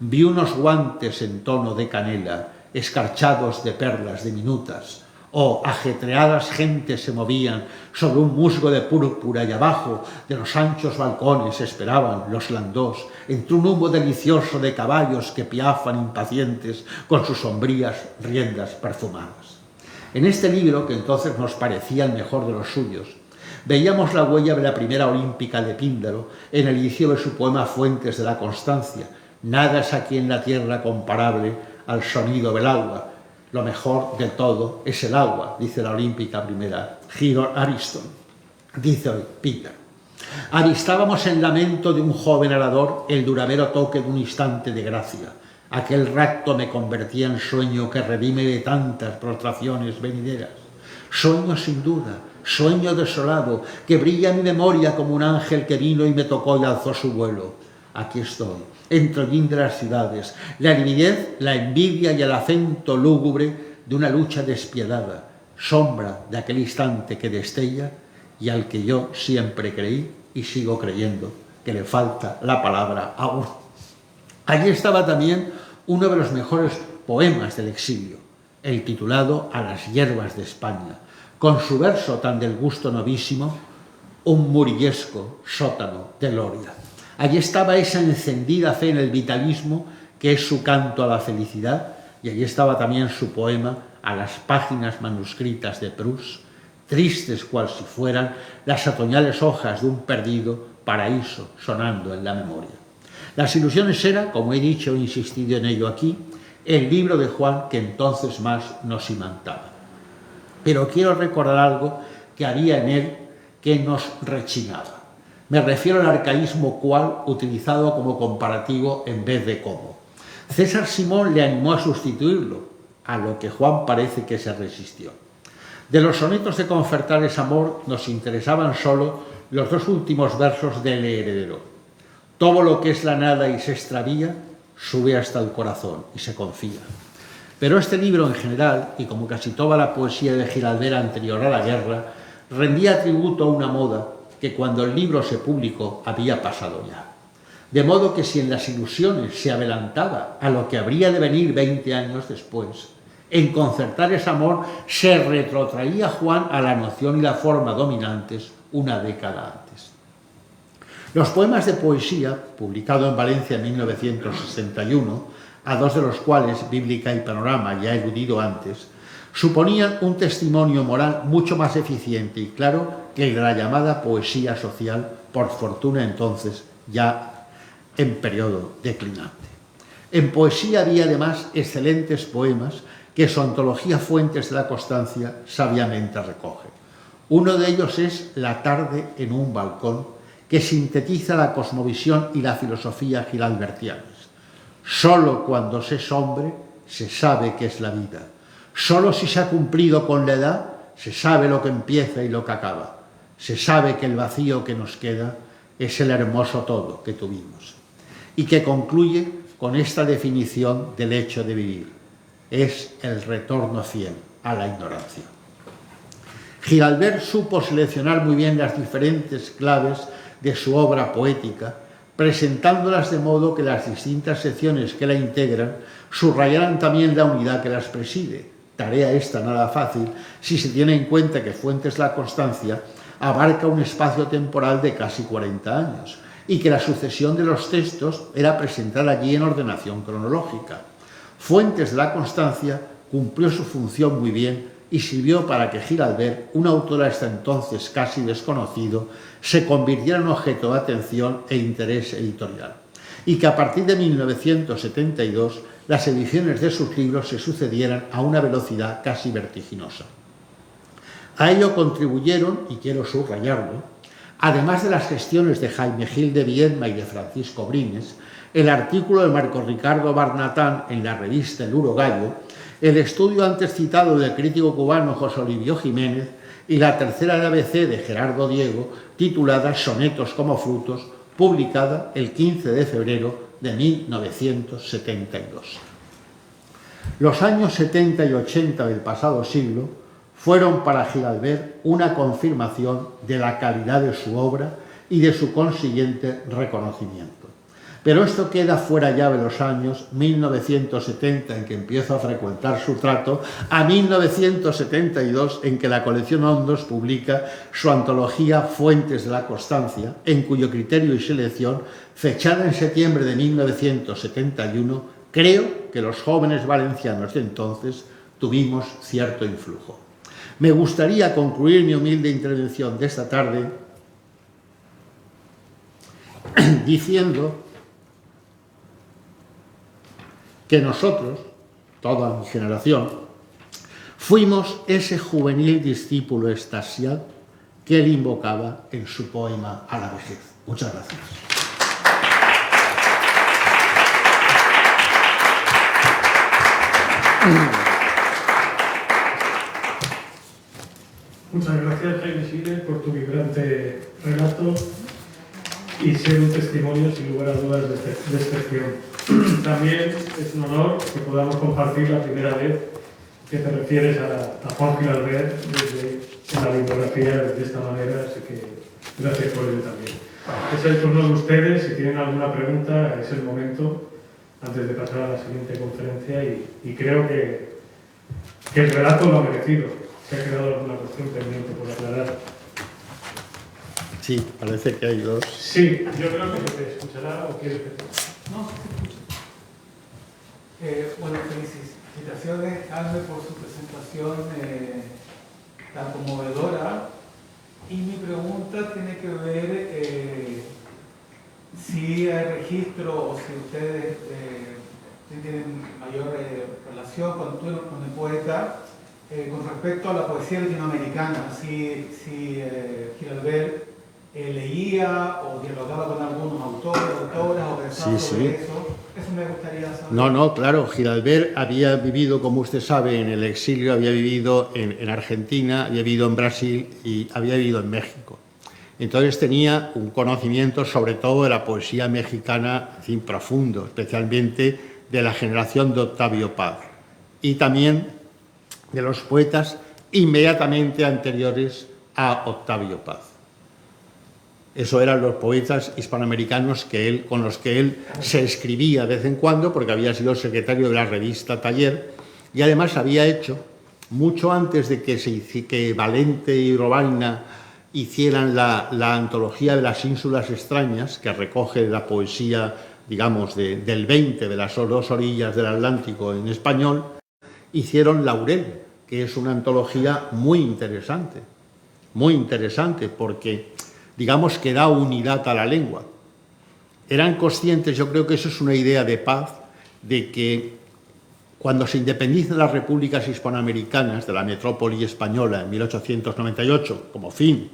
Vi unos guantes en tono de canela, escarchados de perlas diminutas, o ajetreadas gentes se movían sobre un musgo de púrpura y abajo de los anchos balcones esperaban los landós entre un humo delicioso de caballos que piafan impacientes con sus sombrías riendas perfumadas. En este libro, que entonces nos parecía el mejor de los suyos, veíamos la huella de la primera olímpica de Píndaro en el inicio de su poema Fuentes de la Constancia, Nada es aquí en la tierra comparable al sonido del agua. Lo mejor de todo es el agua, dice la olímpica primera Giro Ariston. Dice hoy Peter. Avistábamos en lamento de un joven arador el duradero toque de un instante de gracia. Aquel rapto me convertía en sueño que redime de tantas prostraciones venideras. Sueño sin duda, sueño desolado, que brilla en mi memoria como un ángel que vino y me tocó y alzó su vuelo. Aquí estoy, entre el de las ciudades, la lividez, la envidia y el acento lúgubre de una lucha despiadada, sombra de aquel instante que destella y al que yo siempre creí y sigo creyendo que le falta la palabra aún. Allí estaba también uno de los mejores poemas del exilio, el titulado A las hierbas de España, con su verso tan del gusto novísimo, un murillesco sótano de gloria. Allí estaba esa encendida fe en el vitalismo que es su canto a la felicidad, y allí estaba también su poema A las páginas manuscritas de Proust, tristes cual si fueran las otoñales hojas de un perdido paraíso sonando en la memoria. Las ilusiones era, como he dicho e insistido en ello aquí, el libro de Juan que entonces más nos imantaba. Pero quiero recordar algo que había en él que nos rechinaba. Me refiero al arcaísmo cual utilizado como comparativo en vez de como. César Simón le animó a sustituirlo, a lo que Juan parece que se resistió. De los sonetos de Confertales Amor nos interesaban solo los dos últimos versos del Heredero. Todo lo que es la nada y se extravía, sube hasta el corazón y se confía. Pero este libro en general, y como casi toda la poesía de Giralbert anterior a la guerra, rendía tributo a una moda que cuando el libro se publicó había pasado ya. De modo que si en las ilusiones se adelantaba a lo que habría de venir 20 años después, en Concertales Amor se retrotraía Juan a la noción y la forma dominantes una década antes. Los poemas de poesía, publicados en Valencia en 1961, a dos de los cuales Bíblica y Panorama ya he eludido antes, suponían un testimonio moral mucho más eficiente y claro que el de la llamada poesía social, por fortuna entonces ya en periodo declinante. En poesía había además excelentes poemas que su antología Fuentes de la Constancia sabiamente recoge. Uno de ellos es La tarde en un balcón, que sintetiza la cosmovisión y la filosofía giralbertianas. Solo cuando se es hombre se sabe qué es la vida. Solo si se ha cumplido con la edad se sabe lo que empieza y lo que acaba. Se sabe que el vacío que nos queda es el hermoso todo que tuvimos. Y que concluye con esta definición del hecho de vivir. Es el retorno fiel a la ignorancia. Giralbert supo seleccionar muy bien las diferentes claves de su obra poética, presentándolas de modo que las distintas secciones que la integran subrayaran también la unidad que las preside. Tarea esta nada fácil si se tiene en cuenta que Fuentes de la Constancia abarca un espacio temporal de casi 40 años y que la sucesión de los textos era presentada allí en ordenación cronológica. Fuentes de la Constancia cumplió su función muy bien y sirvió para que Giralbert, un autor hasta entonces casi desconocido, se convirtiera en objeto de atención e interés editorial, y que a partir de 1972 las ediciones de sus libros se sucedieran a una velocidad casi vertiginosa. A ello contribuyeron, y quiero subrayarlo, además de las gestiones de Jaime Gil de Viedma y de Francisco Brines, el artículo de Marco Ricardo Barnatán en la revista El Urogallo, el estudio antes citado del crítico cubano José Olivio Jiménez y la tercera de ABC de Gerardo Diego, titulada Sonetos como frutos, publicada el 15 de febrero de 1972. Los años 70 y 80 del pasado siglo fueron para Giralbert una confirmación de la calidad de su obra y de su consiguiente reconocimiento. Pero esto queda fuera ya de los años 1970, en que empiezo a frecuentar su trato, a 1972, en que la colección Ondos publica su antología Fuentes de la Constancia, en cuyo criterio y selección, fechada en septiembre de 1971, creo que los jóvenes valencianos de entonces tuvimos cierto influjo. Me gustaría concluir mi humilde intervención de esta tarde diciendo que nosotros, toda mi generación, fuimos ese juvenil discípulo extasiado que él invocaba en su poema a la vejez. Muchas gracias. Muchas gracias, Jaime Siller, por tu vibrante relato y ser un testimonio, sin lugar a dudas, de excepción. También es un honor que podamos compartir la primera vez que te refieres a Juan Gil Albert en la bibliografía de esta manera, así que gracias por ello también. Es el turno de ustedes, si tienen alguna pregunta es el momento antes de pasar a la siguiente conferencia y creo que el relato lo ha merecido. ¿Se ha quedado alguna cuestión pendiente por aclarar? Sí, parece que hay dos. Sí, yo creo que se te escuchará o quieres que te... No, se escucha. Bueno, felicitaciones, Jaime, por su presentación tan conmovedora. Y mi pregunta tiene que ver si hay registro o si ustedes tienen mayor relación con el poeta con respecto a la poesía latinoamericana. Si Gil Albert leía o dialogaba con algunos autores, autoras o pensaba sobre eso. Eso me gustaría saber. No, claro, Gil Albert había vivido, como usted sabe, en el exilio, había vivido en Argentina, había vivido en Brasil y había vivido en México. Entonces tenía un conocimiento sobre todo de la poesía mexicana, en fin, profundo, especialmente de la generación de Octavio Paz y también de los poetas inmediatamente anteriores a Octavio Paz. Eso eran los poetas hispanoamericanos con los que él se escribía de vez en cuando, porque había sido secretario de la revista Taller, y además había hecho, mucho antes de que Valente y Robaina hicieran la antología de las ínsulas extrañas, que recoge la poesía, digamos, del 20 de las dos orillas del Atlántico en español, hicieron Laurel, que es una antología muy interesante porque, digamos, que da unidad a la lengua. Eran conscientes, yo creo que eso es una idea de Paz, de que cuando se independizan las repúblicas hispanoamericanas de la metrópoli española en 1898, como fin,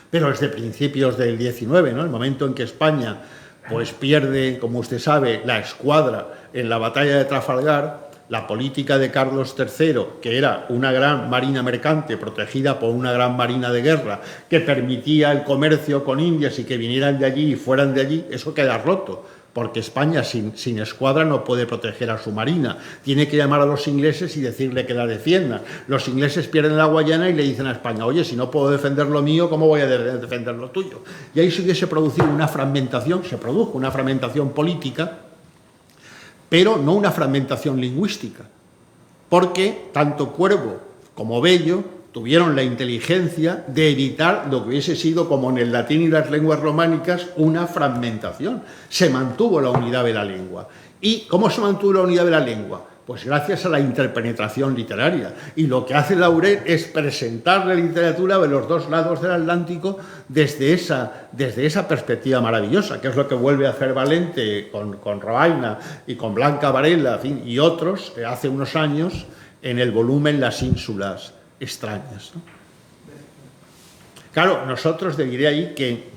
pero desde principios del 19, ¿no? El momento en que España pues pierde, como usted sabe, la escuadra en la batalla de Trafalgar, la política de Carlos III, que era una gran marina mercante protegida por una gran marina de guerra, que permitía el comercio con Indias y que vinieran de allí y fueran de allí, eso queda roto, porque España sin escuadra no puede proteger a su marina. Tiene que llamar a los ingleses y decirle que la defiendan. Los ingleses pierden la Guayana y le dicen a España, oye, si no puedo defender lo mío, ¿cómo voy a defender lo tuyo? Y ahí se hubiese producido una fragmentación, se produjo una fragmentación política, pero no una fragmentación lingüística, porque tanto Cuervo como Bello tuvieron la inteligencia de evitar lo que hubiese sido, como en el latín y las lenguas románicas, una fragmentación. Se mantuvo la unidad de la lengua. ¿Y cómo se mantuvo la unidad de la lengua? Pues gracias a la interpenetración literaria. Y lo que hace Laurel es presentar la literatura de los dos lados del Atlántico desde esa perspectiva maravillosa, que es lo que vuelve a hacer Valente con Robaina y con Blanca Varela, en fin, y otros, hace unos años, en el volumen Las ínsulas extrañas, ¿no? Claro, nosotros diré ahí que,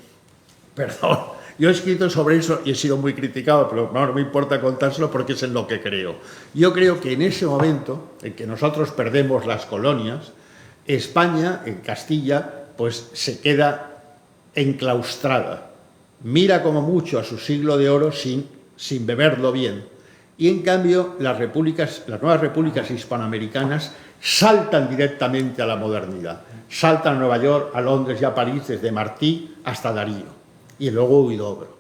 perdón, yo he escrito sobre eso y he sido muy criticado, pero no me importa contárselo porque es en lo que creo. Yo creo que en ese momento en que nosotros perdemos las colonias, España, en Castilla, pues se queda enclaustrada. Mira como mucho a su siglo de oro sin beberlo bien. Y en cambio las nuevas repúblicas hispanoamericanas saltan directamente a la modernidad. Saltan a Nueva York, a Londres y a París, desde Martí hasta Darío. Y luego Huidobro.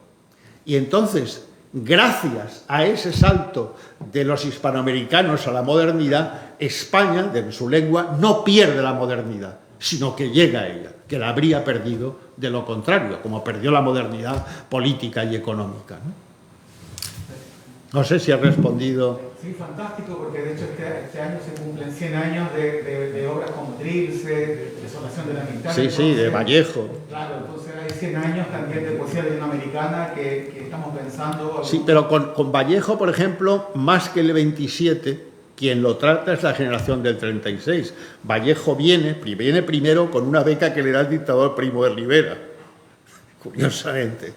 Y entonces, gracias a ese salto de los hispanoamericanos a la modernidad, España, de su lengua, no pierde la modernidad, sino que llega a ella, que la habría perdido de lo contrario, como perdió la modernidad política y económica, ¿no? No sé si has respondido. Sí, fantástico, porque de hecho este año se cumplen 100 años de obras como Trilce, Desolación de la Mitad. Sí, sí, de Vallejo. Claro, entonces hay 100 años también de poesía latinoamericana que estamos pensando. Sí, pero con Vallejo, por ejemplo, más que el 27, quien lo trata es la generación del 36. Vallejo viene primero con una beca que le da el dictador Primo de Rivera, curiosamente.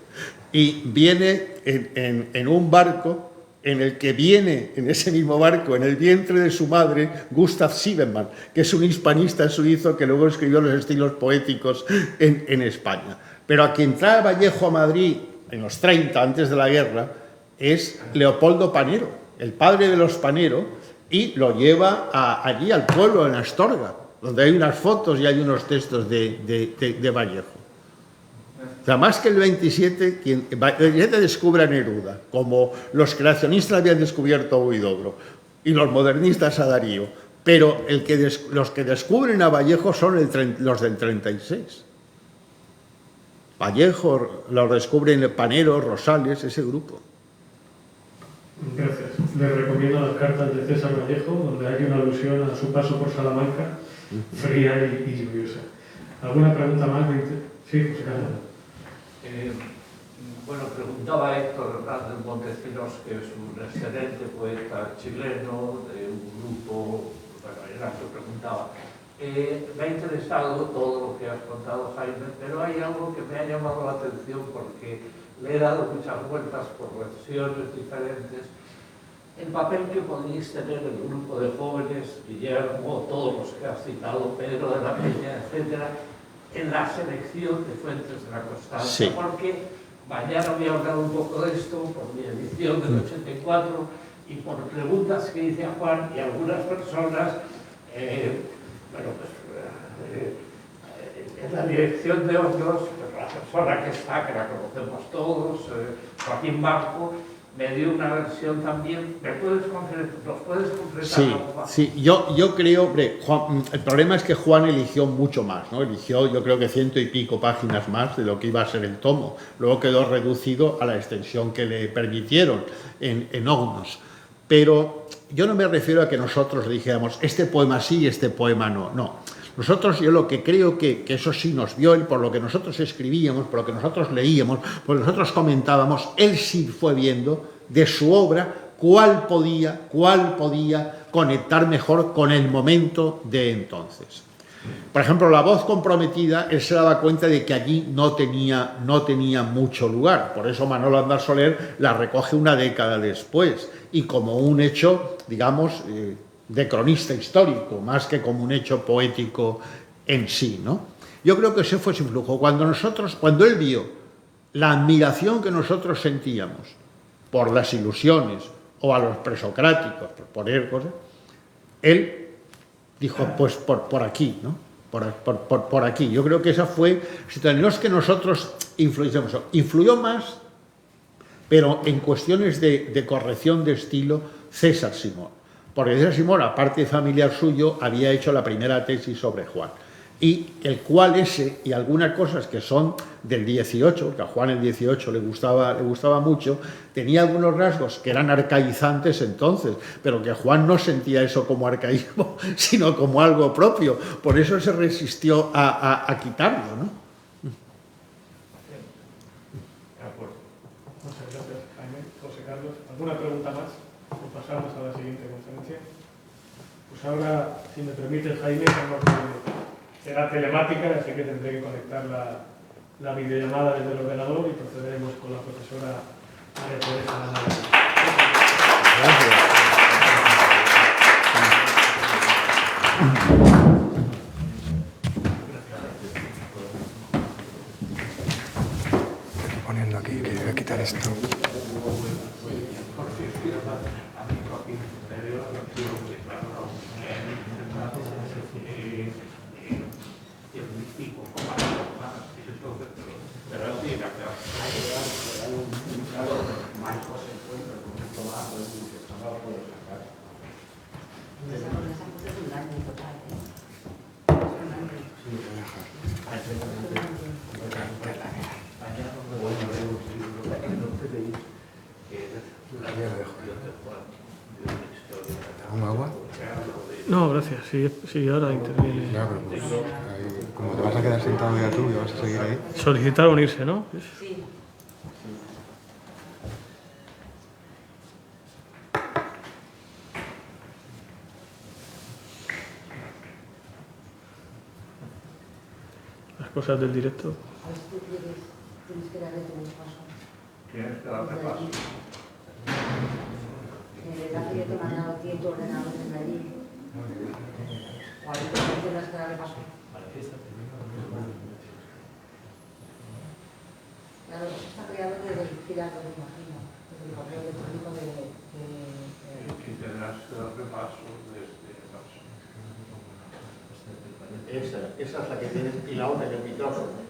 Y viene en un barco en el que viene, en ese mismo barco, en el vientre de su madre, Gustav Siebenmann, que es un hispanista suizo que luego escribió los estilos poéticos en España. Pero a quien trae Vallejo a Madrid en los 30, antes de la guerra, es Leopoldo Panero, el padre de los Panero, y lo lleva allí al pueblo, en Astorga, donde hay unas fotos y hay unos textos de Vallejo. O sea, más que el 27, quien descubre a Neruda, como los creacionistas habían descubierto a Huidobro y los modernistas a Darío, pero los que descubren a Vallejo son los del 36. Vallejo lo descubren Panero, Rosales, ese grupo. Gracias. Les recomiendo las cartas de César Vallejo, donde hay una alusión a su paso por Salamanca, fría y lluviosa. ¿Alguna pregunta más? Sí, José Carlos. Bueno, preguntaba Héctor Hernández Montesinos, que es un excelente poeta chileno de un grupo, bueno, era el que preguntaba. Me ha interesado todo lo que has contado, Jaime, pero hay algo que me ha llamado la atención porque le he dado muchas vueltas por versiones diferentes. El papel que podéis tener el grupo de jóvenes, Guillermo, todos los que has citado, Pedro de la Peña, etcétera, en la selección de fuentes de la constancia, sí. Porque mañana voy a hablar un poco de esto por mi edición del 84 y por preguntas que hice a Juan y algunas personas, en la dirección de otros, la persona que está, que la conocemos todos, Joaquín Marco, me dio una versión también. ¿Nos puedes concretar sí, algo más? Sí, yo creo, hombre, Juan, el problema es que Juan eligió mucho más, ¿no? Eligió, yo creo que 100 y pico páginas más de lo que iba a ser el tomo. Luego quedó reducido a la extensión que le permitieron en Ognos. Pero yo no me refiero a que nosotros dijéramos, este poema sí y este poema no. No. Nosotros, yo lo que creo que eso sí nos vio, él, por lo que nosotros escribíamos, por lo que nosotros leíamos, por lo que nosotros comentábamos, él sí fue viendo de su obra cuál podía conectar mejor con el momento de entonces. Por ejemplo, La voz comprometida, él se daba cuenta de que allí no tenía mucho lugar. Por eso Manolo Andar Soler la recoge una década después y como un hecho, digamos, de cronista histórico, más que como un hecho poético en sí, ¿no? Yo creo que ese fue su influjo. Cuando él vio la admiración que nosotros sentíamos por las ilusiones o a los presocráticos, por poner cosas, él dijo, pues por aquí, ¿no? Por aquí. Yo creo que esa fue, no es que nosotros influyó más, pero en cuestiones de corrección de estilo, César Simón. Porque César Simón, aparte de familiar suyo, había hecho la primera tesis sobre Juan. Y el cual ese, y algunas cosas que son del 18, porque a Juan el 18 le gustaba mucho, tenía algunos rasgos que eran arcaizantes entonces, pero que Juan no sentía eso como arcaísmo, sino como algo propio. Por eso se resistió a quitarlo, ¿no? De acuerdo. Muchas gracias, Jaime. José Carlos, ¿alguna pregunta más? O pasamos a la siguiente conferencia. Pues ahora, si me permite, Jaime, será telemática, así que tendré que conectar la videollamada desde el ordenador y procederemos con la profesora María Teresa Nadal. Poniendo aquí, que voy a quitar esto. ¿Un agua? No, gracias. Sí, ahora interviene. Ya, pero pues, como te vas a quedar sentado ya tú y vas a seguir ahí. Solicitar unirse, ¿no? Sí. Las cosas del directo. Tienes que darle tu paso. Tienes que darle paso. En el enlace yo te he mandado a ti en tu ordenador desde allí. O a ti tendrás que darle paso. Claro, eso está creado desde el Pilar, me imagino. Desde el correo electrónico de... Y tendrás que darle paso desde paso. Esa es la que tienes y la otra en el micrófono.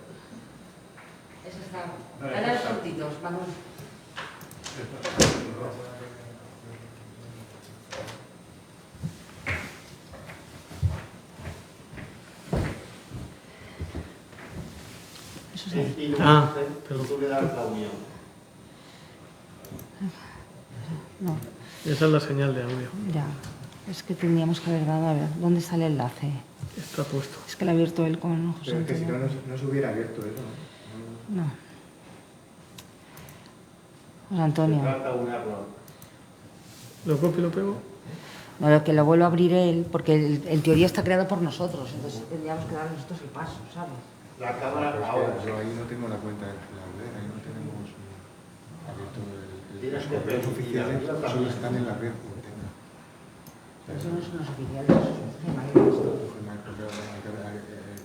Esa está... Dale los puntitos, Manuel. Eso sí. Y tú le das la unión. No. Esa es la señal de audio. Ya. Es que tendríamos que haber dado, a ver, ¿dónde sale el enlace? Está puesto. Es que lo ha abierto él con José Pero es que si Antonio. no se hubiera abierto eso, ¿no? No. José Antonio. Se trata de un error. ¿Lo copio y lo pego? No, que lo vuelva a abrir él, porque en teoría está creado por nosotros, entonces tendríamos que dar nosotros el paso, ¿sabes? La cámara Pero es ahora. que yo ahí no tengo la cuenta de la red, ahí no tenemos abierto Tienes los que correos pedir oficiales, la ayuda solo también. están en la red. Pero eso no son los oficiales, eso es un tema de esto.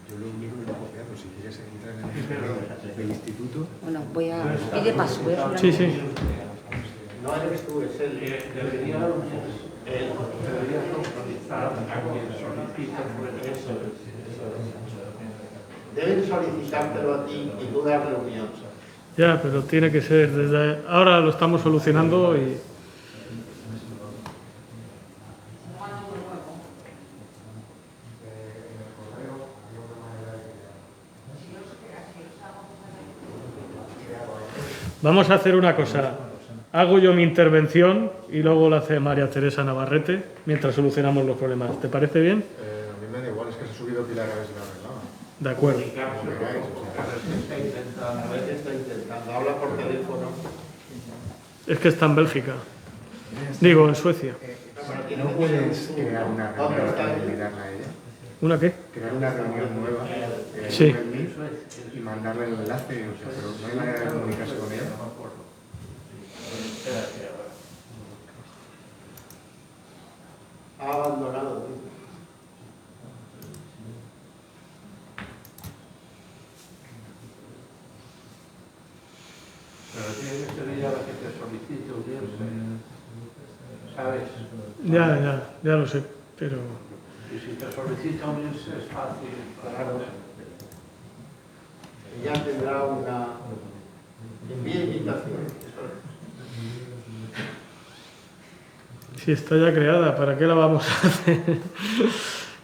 Yo lo único que lo he copiado, si quieres entrar en el correo del instituto. Bueno, voy a... Pide paso, voy a subir a Sí, sí. No eres tú, es él. Deberías autorizar a quien solicita eso. Deben solicitártelo a ti y tú darle unión. Ya, pero tiene que ser desde... Ahora lo estamos solucionando y... Vamos a hacer una cosa. Hago yo mi intervención y luego la hace María Teresa Navarrete mientras solucionamos los problemas. ¿Te parece bien? A mí me da igual, es que se ha subido Pilar a ver si lo arreglaba. De acuerdo. A veces está intentando, habla por teléfono. Es que está en Bélgica. Digo, en Suecia. ¿No puedes crear una reunión para invitarla a ella? ¿Una qué? Crear una reunión nueva Sí. Google Meet y mandarle el enlace, o sea, pero no hay manera de comunicarse con ella. Ha abandonado. Pero tiene que ser ella la que te solicite unirse, ¿sabes? Ya lo sé, pero... Y si te solicita unirse es fácil, claro. Ella tendrá una envía invitación. Si está ya creada, ¿para qué la vamos a hacer?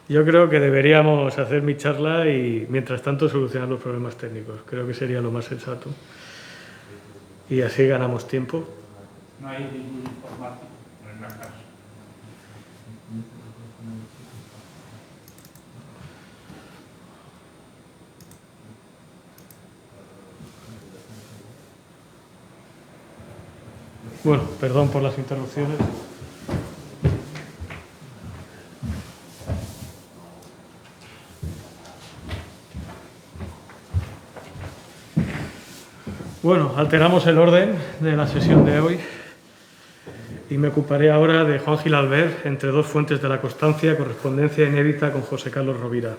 Yo creo que deberíamos hacer mi charla y mientras tanto solucionar los problemas técnicos. Creo que sería lo más sensato. Y así ganamos tiempo. No hay ningún informático en la casa. Bueno, perdón por las interrupciones. Bueno, alteramos el orden de la sesión de hoy y me ocuparé ahora de Juan Gil Albert, entre dos fuentes de la constancia, correspondencia inédita con José Carlos Rovira.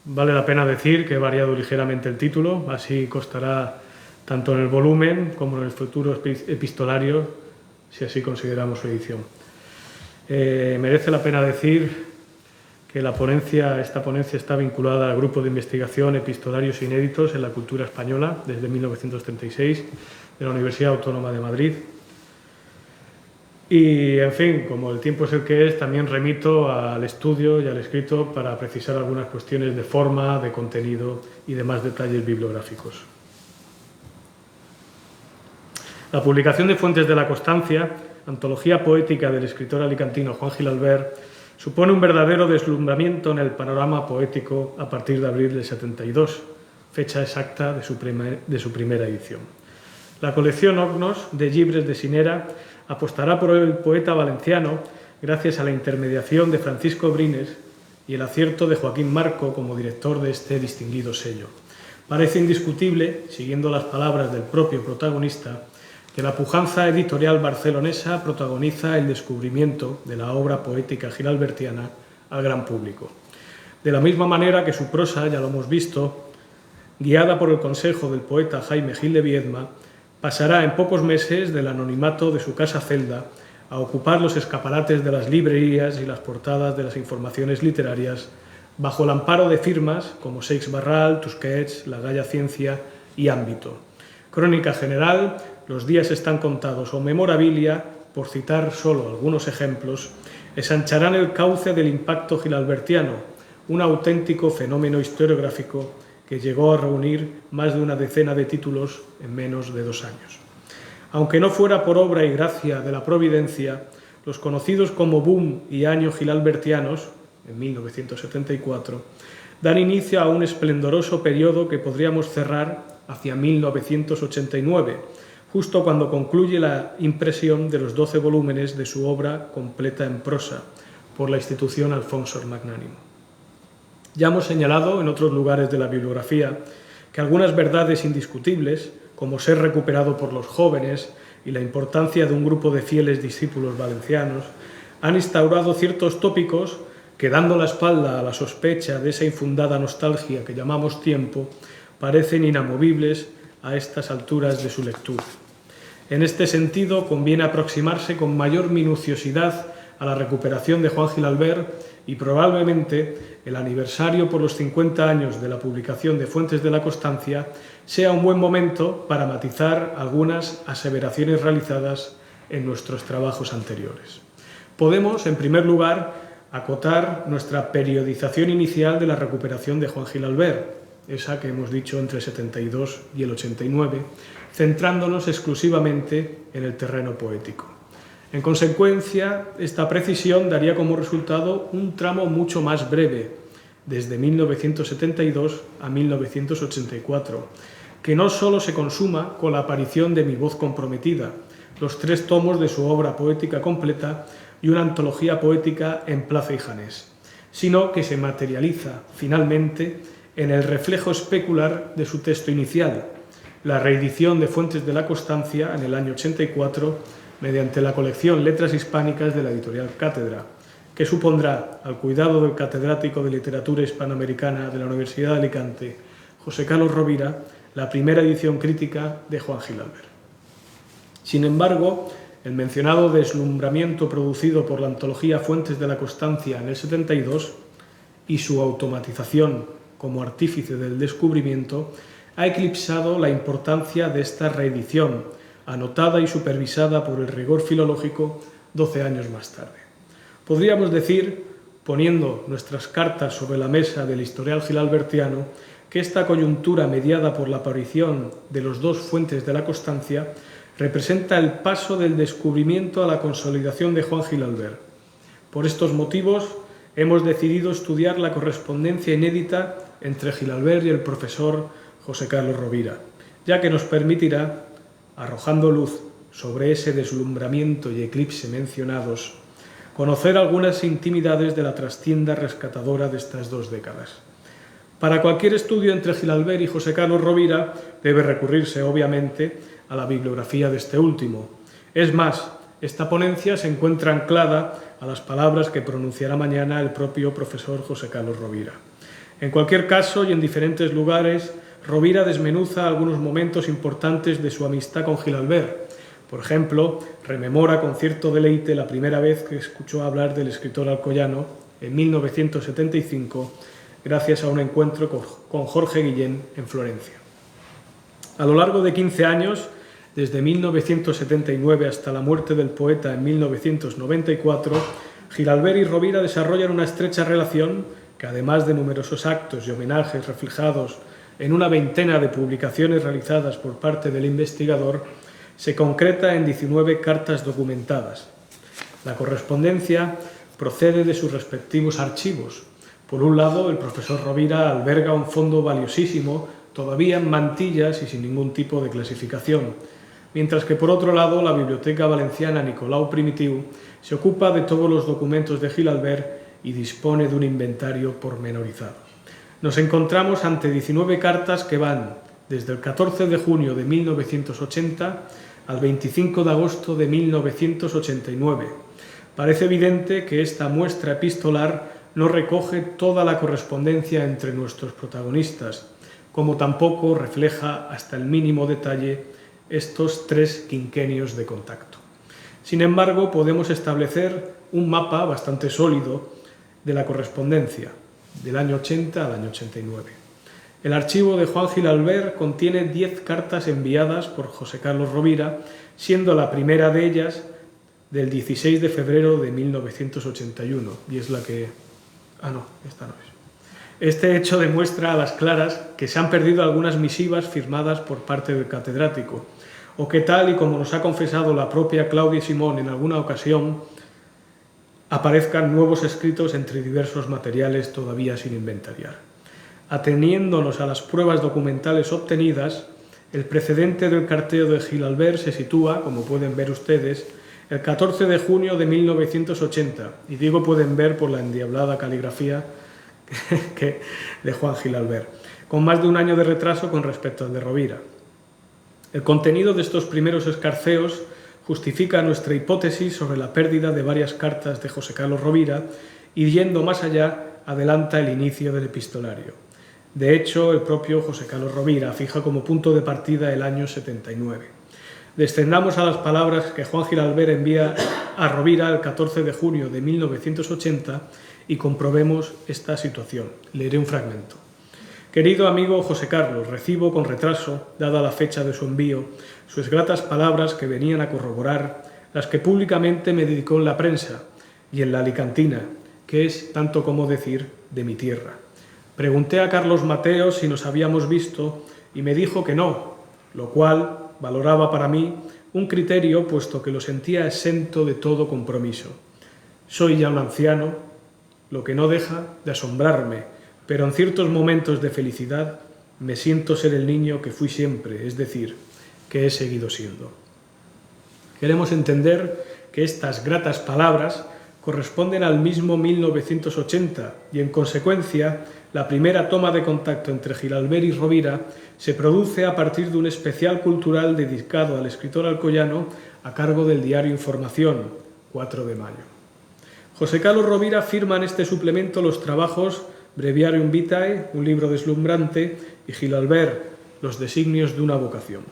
Vale la pena decir que he variado ligeramente el título, así constará tanto en el volumen como en el futuro epistolario, si así consideramos su edición. Merece la pena decir que esta ponencia está vinculada al Grupo de Investigación Epistolarios Inéditos en la Cultura Española desde 1936 de la Universidad Autónoma de Madrid. Y, en fin, como el tiempo es el que es, también remito al estudio y al escrito para precisar algunas cuestiones de forma, de contenido y demás detalles bibliográficos. La publicación de Fuentes de la Constancia, antología poética del escritor alicantino Juan Gil Albert, supone un verdadero deslumbramiento en el panorama poético a partir de abril del 72, fecha exacta de su primera edición. La colección Ognos de Llibres de Sinera apostará por el poeta valenciano gracias a la intermediación de Francisco Brines y el acierto de Joaquín Marco como director de este distinguido sello. Parece indiscutible, siguiendo las palabras del propio protagonista, que la pujanza editorial barcelonesa protagoniza el descubrimiento de la obra poética gilalbertiana al gran público. De la misma manera que su prosa, ya lo hemos visto, guiada por el consejo del poeta Jaime Gil de Viedma, pasará en pocos meses del anonimato de su casa celda a ocupar los escaparates de las librerías y las portadas de las informaciones literarias bajo el amparo de firmas como Seix Barral, Tusquets, La Galla Ciencia y Ámbito. Crónica General, Los días están contados o Memorabilia, por citar solo algunos ejemplos, ensancharán el cauce del impacto gilalbertiano, un auténtico fenómeno historiográfico que llegó a reunir más de una decena de títulos en menos de 2 años. Aunque no fuera por obra y gracia de la providencia, los conocidos como boom y año gilalbertianos, en 1974, dan inicio a un esplendoroso periodo que podríamos cerrar hacia 1989, justo cuando concluye la impresión de los 12 volúmenes de su obra completa en prosa por la institución Alfonso el Magnánimo. Ya hemos señalado en otros lugares de la bibliografía que algunas verdades indiscutibles, como ser recuperado por los jóvenes y la importancia de un grupo de fieles discípulos valencianos, han instaurado ciertos tópicos que, dando la espalda a la sospecha de esa infundada nostalgia que llamamos tiempo, parecen inamovibles a estas alturas de su lectura. En este sentido, conviene aproximarse con mayor minuciosidad a la recuperación de Juan Gil Albert y probablemente el aniversario por los 50 años de la publicación de Fuentes de la Constancia sea un buen momento para matizar algunas aseveraciones realizadas en nuestros trabajos anteriores. Podemos, en primer lugar, acotar nuestra periodización inicial de la recuperación de Juan Gil Albert, esa que hemos dicho entre el 72 y el 89, centrándonos exclusivamente en el terreno poético. En consecuencia, esta precisión daría como resultado un tramo mucho más breve, desde 1972 a 1984, que no solo se consuma con la aparición de Mi voz comprometida, los 3 tomos de su obra poética completa y una antología poética en Plaza y Janés, sino que se materializa, finalmente, en el reflejo especular de su texto inicial, la reedición de Fuentes de la Constancia en el año 84, mediante la colección Letras Hispánicas de la editorial Cátedra, que supondrá, al cuidado del catedrático de Literatura Hispanoamericana de la Universidad de Alicante, José Carlos Rovira, la primera edición crítica de Juan Gil Albert. Sin embargo, el mencionado deslumbramiento producido por la antología Fuentes de la Constancia en el 72 y su automatización como artífice del descubrimiento ha eclipsado la importancia de esta reedición, anotada y supervisada por el rigor filológico 12 años más tarde. Podríamos decir, poniendo nuestras cartas sobre la mesa del historial gilalbertiano, que esta coyuntura mediada por la aparición de los 2 Fuentes de la Constancia representa el paso del descubrimiento a la consolidación de Juan Gil Albert. Por estos motivos, hemos decidido estudiar la correspondencia inédita entre Gil Albert y el profesor José Carlos Rovira, ya que nos permitirá, arrojando luz sobre ese deslumbramiento y eclipse mencionados, conocer algunas intimidades de la trastienda rescatadora de estas 2 décadas. Para cualquier estudio entre Gil Albert y José Carlos Rovira debe recurrirse, obviamente, a la bibliografía de este último. Es más, esta ponencia se encuentra anclada a las palabras que pronunciará mañana el propio profesor José Carlos Rovira. En cualquier caso, y en diferentes lugares, Rovira desmenuza algunos momentos importantes de su amistad con Gil Albert. Por ejemplo, rememora con cierto deleite la primera vez que escuchó hablar del escritor alcoyano en 1975, gracias a un encuentro con Jorge Guillén en Florencia. A lo largo de 15 años, desde 1979 hasta la muerte del poeta en 1994, Gil Albert y Rovira desarrollan una estrecha relación que, además de numerosos actos y homenajes reflejados en una veintena de publicaciones realizadas por parte del investigador, se concreta en 19 cartas documentadas. La correspondencia procede de sus respectivos archivos. Por un lado, el profesor Rovira alberga un fondo valiosísimo, todavía en mantillas y sin ningún tipo de clasificación, mientras que por otro lado la Biblioteca Valenciana Nicolau Primitiu se ocupa de todos los documentos de Gil Albert y dispone de un inventario pormenorizado. Nos encontramos ante 19 cartas que van desde el 14 de junio de 1980 al 25 de agosto de 1989. Parece evidente que esta muestra epistolar no recoge toda la correspondencia entre nuestros protagonistas, como tampoco refleja hasta el mínimo detalle estos 3 quinquenios de contacto. Sin embargo, podemos establecer un mapa bastante sólido de la correspondencia, del año 80 al año 89. El archivo de Juan Gil Albert contiene 10 cartas enviadas por José Carlos Rovira, siendo la primera de ellas del 16 de febrero de 1981, y es la que... Ah, no, esta no es. Este hecho demuestra a las claras que se han perdido algunas misivas firmadas por parte del catedrático, o que tal y como nos ha confesado la propia Claudia Simón en alguna ocasión, aparezcan nuevos escritos entre diversos materiales todavía sin inventariar. Ateniéndonos a las pruebas documentales obtenidas, el precedente del carteo de Gil Albert se sitúa, como pueden ver ustedes, el 14 de junio de 1980, y digo pueden ver por la endiablada caligrafía de Juan Gil Albert, con más de un año de retraso con respecto al de Rovira. El contenido de estos primeros escarceos justifica nuestra hipótesis sobre la pérdida de varias cartas de José Carlos Rovira y, yendo más allá, adelanta el inicio del epistolario. De hecho, el propio José Carlos Rovira fija como punto de partida el año 79. Descendamos a las palabras que Juan Gil Albert envía a Rovira el 14 de junio de 1980 y comprobemos esta situación. Leeré un fragmento. Querido amigo José Carlos, recibo con retraso, dada la fecha de su envío, sus gratas palabras que venían a corroborar las que públicamente me dedicó en la prensa y en la Alicantina, que es tanto como decir de mi tierra. Pregunté a Carlos Mateo si nos habíamos visto y me dijo que no, lo cual valoraba para mí un criterio puesto que lo sentía exento de todo compromiso. Soy ya un anciano, lo que no deja de asombrarme, pero en ciertos momentos de felicidad me siento ser el niño que fui siempre, es decir, que he seguido siendo. Queremos entender que estas gratas palabras corresponden al mismo 1980 y, en consecuencia, la primera toma de contacto entre Gil Albert y Rovira se produce a partir de un especial cultural dedicado al escritor alcoyano a cargo del diario Información, 4 de mayo. José Carlos Rovira firma en este suplemento los trabajos Breviarium Vitae, un libro deslumbrante, y Gil Albert, los designios de una vocación.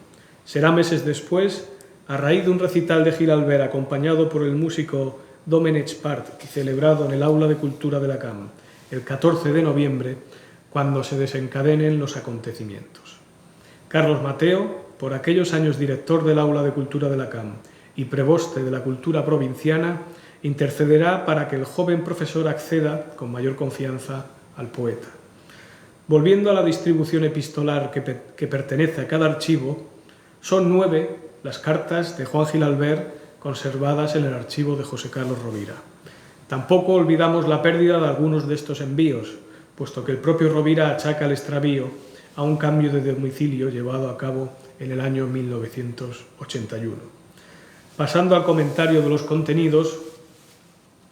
Será meses después, a raíz de un recital de Gil Albert acompañado por el músico Domenech Part y celebrado en el Aula de Cultura de la CAM el 14 de noviembre, cuando se desencadenen los acontecimientos. Carlos Mateo, por aquellos años director del Aula de Cultura de la CAM y preboste de la cultura provinciana, intercederá para que el joven profesor acceda con mayor confianza al poeta. Volviendo a la distribución epistolar que pertenece a cada archivo, son 9 las cartas de Juan Gil Albert conservadas en el archivo de José Carlos Rovira. Tampoco olvidamos la pérdida de algunos de estos envíos, puesto que el propio Rovira achaca el extravío a un cambio de domicilio llevado a cabo en el año 1981. Pasando al comentario de los contenidos,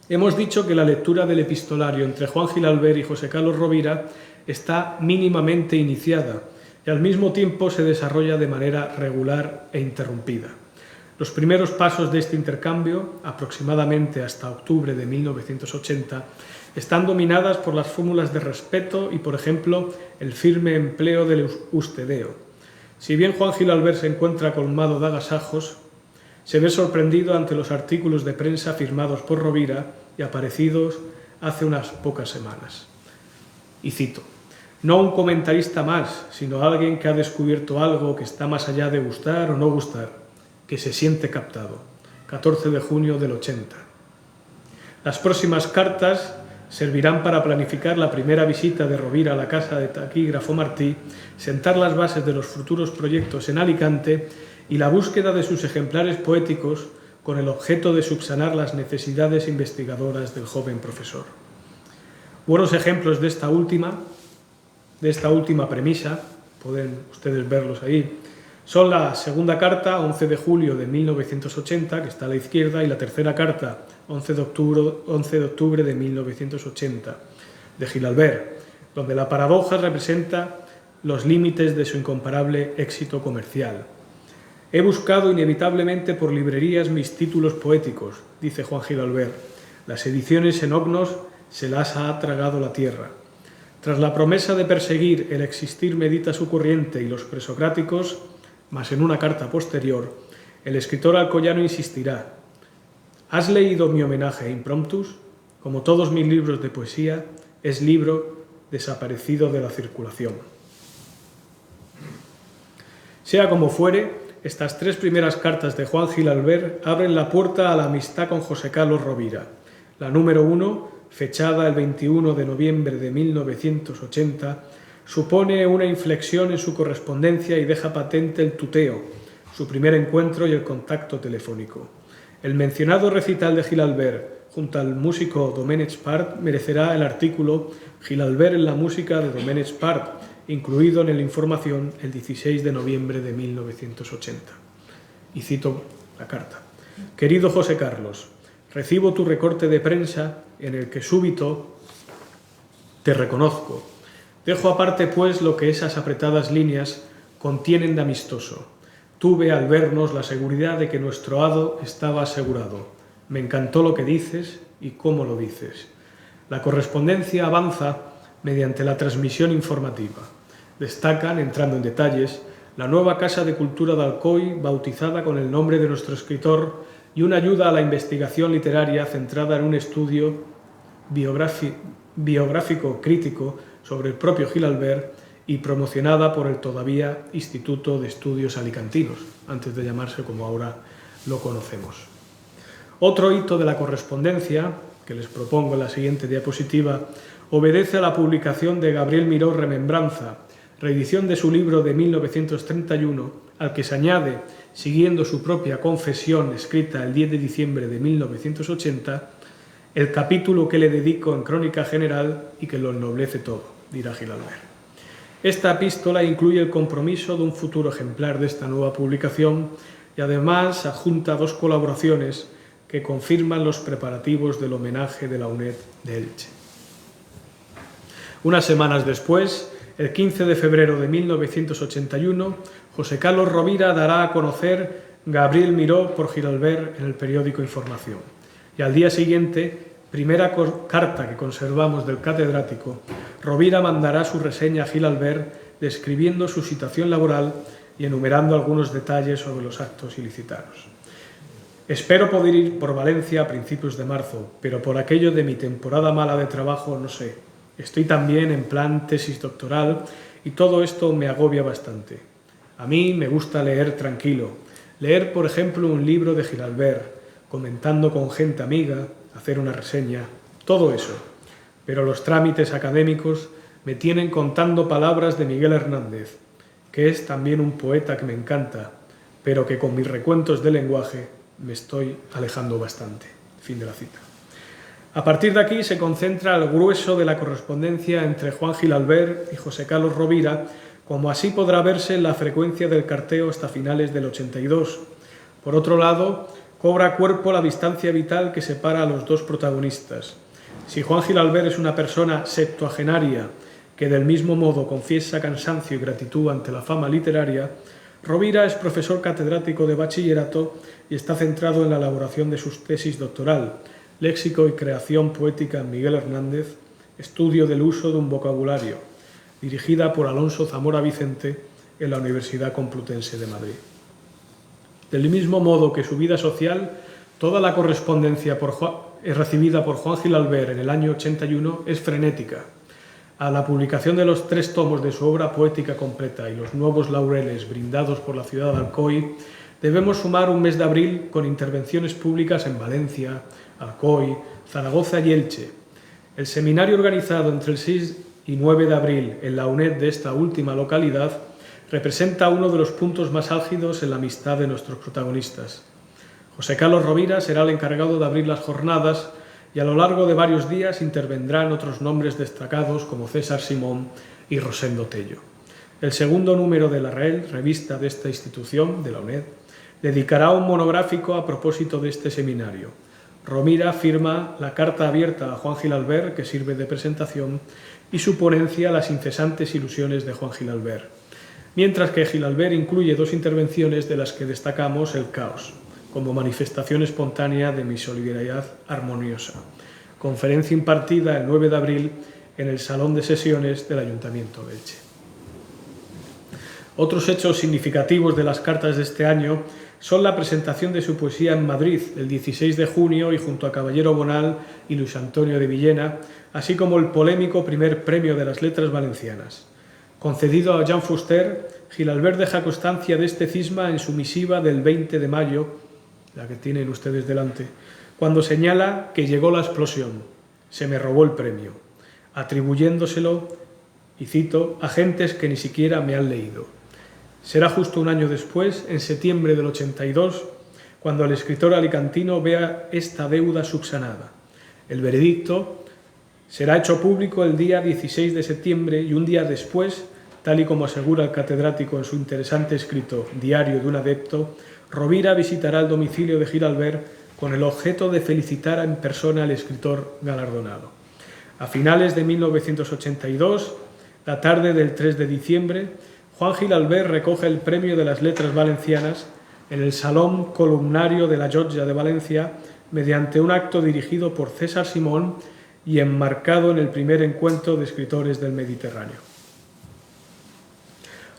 hemos dicho que la lectura del epistolario entre Juan Gil Albert y José Carlos Rovira está mínimamente iniciada y al mismo tiempo se desarrolla de manera regular e interrumpida. Los primeros pasos de este intercambio, aproximadamente hasta octubre de 1980, están dominadas por las fórmulas de respeto y, por ejemplo, el firme empleo del ustedeo. Si bien Juan Gil Albert se encuentra colmado de agasajos, se ve sorprendido ante los artículos de prensa firmados por Rovira y aparecidos hace unas pocas semanas. Y cito: no un comentarista más, sino alguien que ha descubierto algo que está más allá de gustar o no gustar, que se siente captado. 14 de junio del 80. Las próximas cartas servirán para planificar la primera visita de Rovira a la casa de taquígrafo Martí, sentar las bases de los futuros proyectos en Alicante y la búsqueda de sus ejemplares poéticos con el objeto de subsanar las necesidades investigadoras del joven profesor. Buenos ejemplos de esta última premisa, pueden ustedes verlos ahí, son la segunda carta, 11 de julio de 1980, que está a la izquierda, y la tercera carta, 11 de octubre de 1980, de Gil-Albert, donde la paradoja representa los límites de su incomparable éxito comercial. He buscado inevitablemente por librerías mis títulos poéticos, dice Juan Gil-Albert. Las ediciones en Ognos se las ha tragado la tierra. Tras la promesa de perseguir el existir medita su corriente y los presocráticos, mas en una carta posterior, el escritor alcoyano insistirá: ¿has leído mi homenaje a Impromptus? Como todos mis libros de poesía, es libro desaparecido de la circulación. Sea como fuere, estas tres primeras cartas de Juan Gil-Albert abren la puerta a la amistad con José Carlos Rovira. La número 1, fechada el 21 de noviembre de 1980, supone una inflexión en su correspondencia y deja patente el tuteo, su primer encuentro y el contacto telefónico. El mencionado recital de Gil-Albert junto al músico Domènec Part merecerá el artículo Gil-Albert en la música de Domènec Part, incluido en el Información el 16 de noviembre de 1980. Y cito la carta. Querido José Carlos, recibo tu recorte de prensa en el que súbito te reconozco. Dejo aparte, pues, lo que esas apretadas líneas contienen de amistoso. Tuve al vernos la seguridad de que nuestro hado estaba asegurado. Me encantó lo que dices y cómo lo dices. La correspondencia avanza mediante la transmisión informativa. Destacan, entrando en detalles, la nueva Casa de Cultura de Alcoy, bautizada con el nombre de nuestro escritor, y una ayuda a la investigación literaria centrada en un estudio biográfico crítico sobre el propio Gil-Albert y promocionada por el todavía Instituto de Estudios Alicantinos, antes de llamarse como ahora lo conocemos. Otro hito de la correspondencia, que les propongo en la siguiente diapositiva, obedece a la publicación de Gabriel Miró Remembranza, reedición de su libro de 1931, al que se añade, siguiendo su propia confesión escrita el 10 de diciembre de 1980, el capítulo que le dedico en Crónica General y que lo ennoblece todo, dirá Gil-Albert. Esta epístola incluye el compromiso de un futuro ejemplar de esta nueva publicación y además adjunta 2 colaboraciones que confirman los preparativos del homenaje de la UNED de Elche. Unas semanas después, el 15 de febrero de 1981, José Carlos Rovira dará a conocer Gabriel Miró por Gil-Albert en el periódico Información. Y al día siguiente, primera carta que conservamos del catedrático, Rovira mandará su reseña a Gil-Albert describiendo su situación laboral y enumerando algunos detalles sobre los actos ilicitanos. Espero poder ir por Valencia a principios de marzo, pero por aquello de mi temporada mala de trabajo no sé. Estoy también en plan tesis doctoral y todo esto me agobia bastante. A mí me gusta leer tranquilo. Leer, por ejemplo, un libro de Gil-Albert, comentando con gente amiga, hacer una reseña, todo eso. Pero los trámites académicos me tienen contando palabras de Miguel Hernández, que es también un poeta que me encanta, pero que con mis recuentos de lenguaje me estoy alejando bastante. Fin de la cita. A partir de aquí se concentra el grueso de la correspondencia entre Juan Gil-Albert y José Carlos Rovira, como así podrá verse en la frecuencia del carteo hasta finales del 82. Por otro lado, cobra cuerpo la distancia vital que separa a los dos protagonistas. Si Juan Gil-Albert es una persona septuagenaria que del mismo modo confiesa cansancio y gratitud ante la fama literaria, Rovira es profesor catedrático de bachillerato y está centrado en la elaboración de su tesis doctoral, Léxico y creación poética en Miguel Hernández, estudio del uso de un vocabulario, dirigida por Alonso Zamora Vicente en la Universidad Complutense de Madrid. Del mismo modo que su vida social, toda la correspondencia recibida por Juan Gil-Albert en el año 81 es frenética. A la publicación de los 3 tomos de su obra poética completa y los nuevos laureles brindados por la ciudad de Alcoy, debemos sumar un mes de abril con intervenciones públicas en Valencia, Alcoy, Zaragoza y Elche. El seminario organizado entre el 6 y 9 de abril en la UNED de esta última localidad representa uno de los puntos más álgidos en la amistad de nuestros protagonistas. José Carlos Rovira será el encargado de abrir las jornadas y a lo largo de varios días intervendrán otros nombres destacados como César Simón y Rosendo Tello. El segundo número de la REL, revista de esta institución, de la UNED, dedicará un monográfico a propósito de este seminario. Rovira firma la carta abierta a Juan Gil Albert, que sirve de presentación, y su ponencia Las incesantes ilusiones de Juan Gil Albert. Mientras que Gil Albert incluye dos intervenciones de las que destacamos el caos, como manifestación espontánea de mi solidaridad armoniosa. Conferencia impartida el 9 de abril en el Salón de Sesiones del Ayuntamiento de Elche. Otros hechos significativos de las cartas de este año son la presentación de su poesía en Madrid el 16 de junio y junto a Caballero Bonal y Luis Antonio de Villena, así como el polémico primer premio de las letras valencianas. Concedido a Jean Fuster, Gil Albert deja constancia de este cisma en su misiva del 20 de mayo, la que tienen ustedes delante, cuando señala que llegó la explosión, se me robó el premio, atribuyéndoselo, y cito, a gentes que ni siquiera me han leído. Será justo un año después, en septiembre del 82, cuando el escritor alicantino vea esta deuda subsanada. El veredicto será hecho público el día 16 de septiembre y un día después, tal y como asegura el catedrático en su interesante escrito Diario de un adepto, Rovira visitará el domicilio de Gil Albert con el objeto de felicitar en persona al escritor galardonado. A finales de 1982, la tarde del 3 de diciembre, Juan Gil Albert recoge el Premio de las Letras Valencianas en el Salón Columnario de la Llotja de Valencia mediante un acto dirigido por César Simón y enmarcado en el primer encuentro de escritores del Mediterráneo.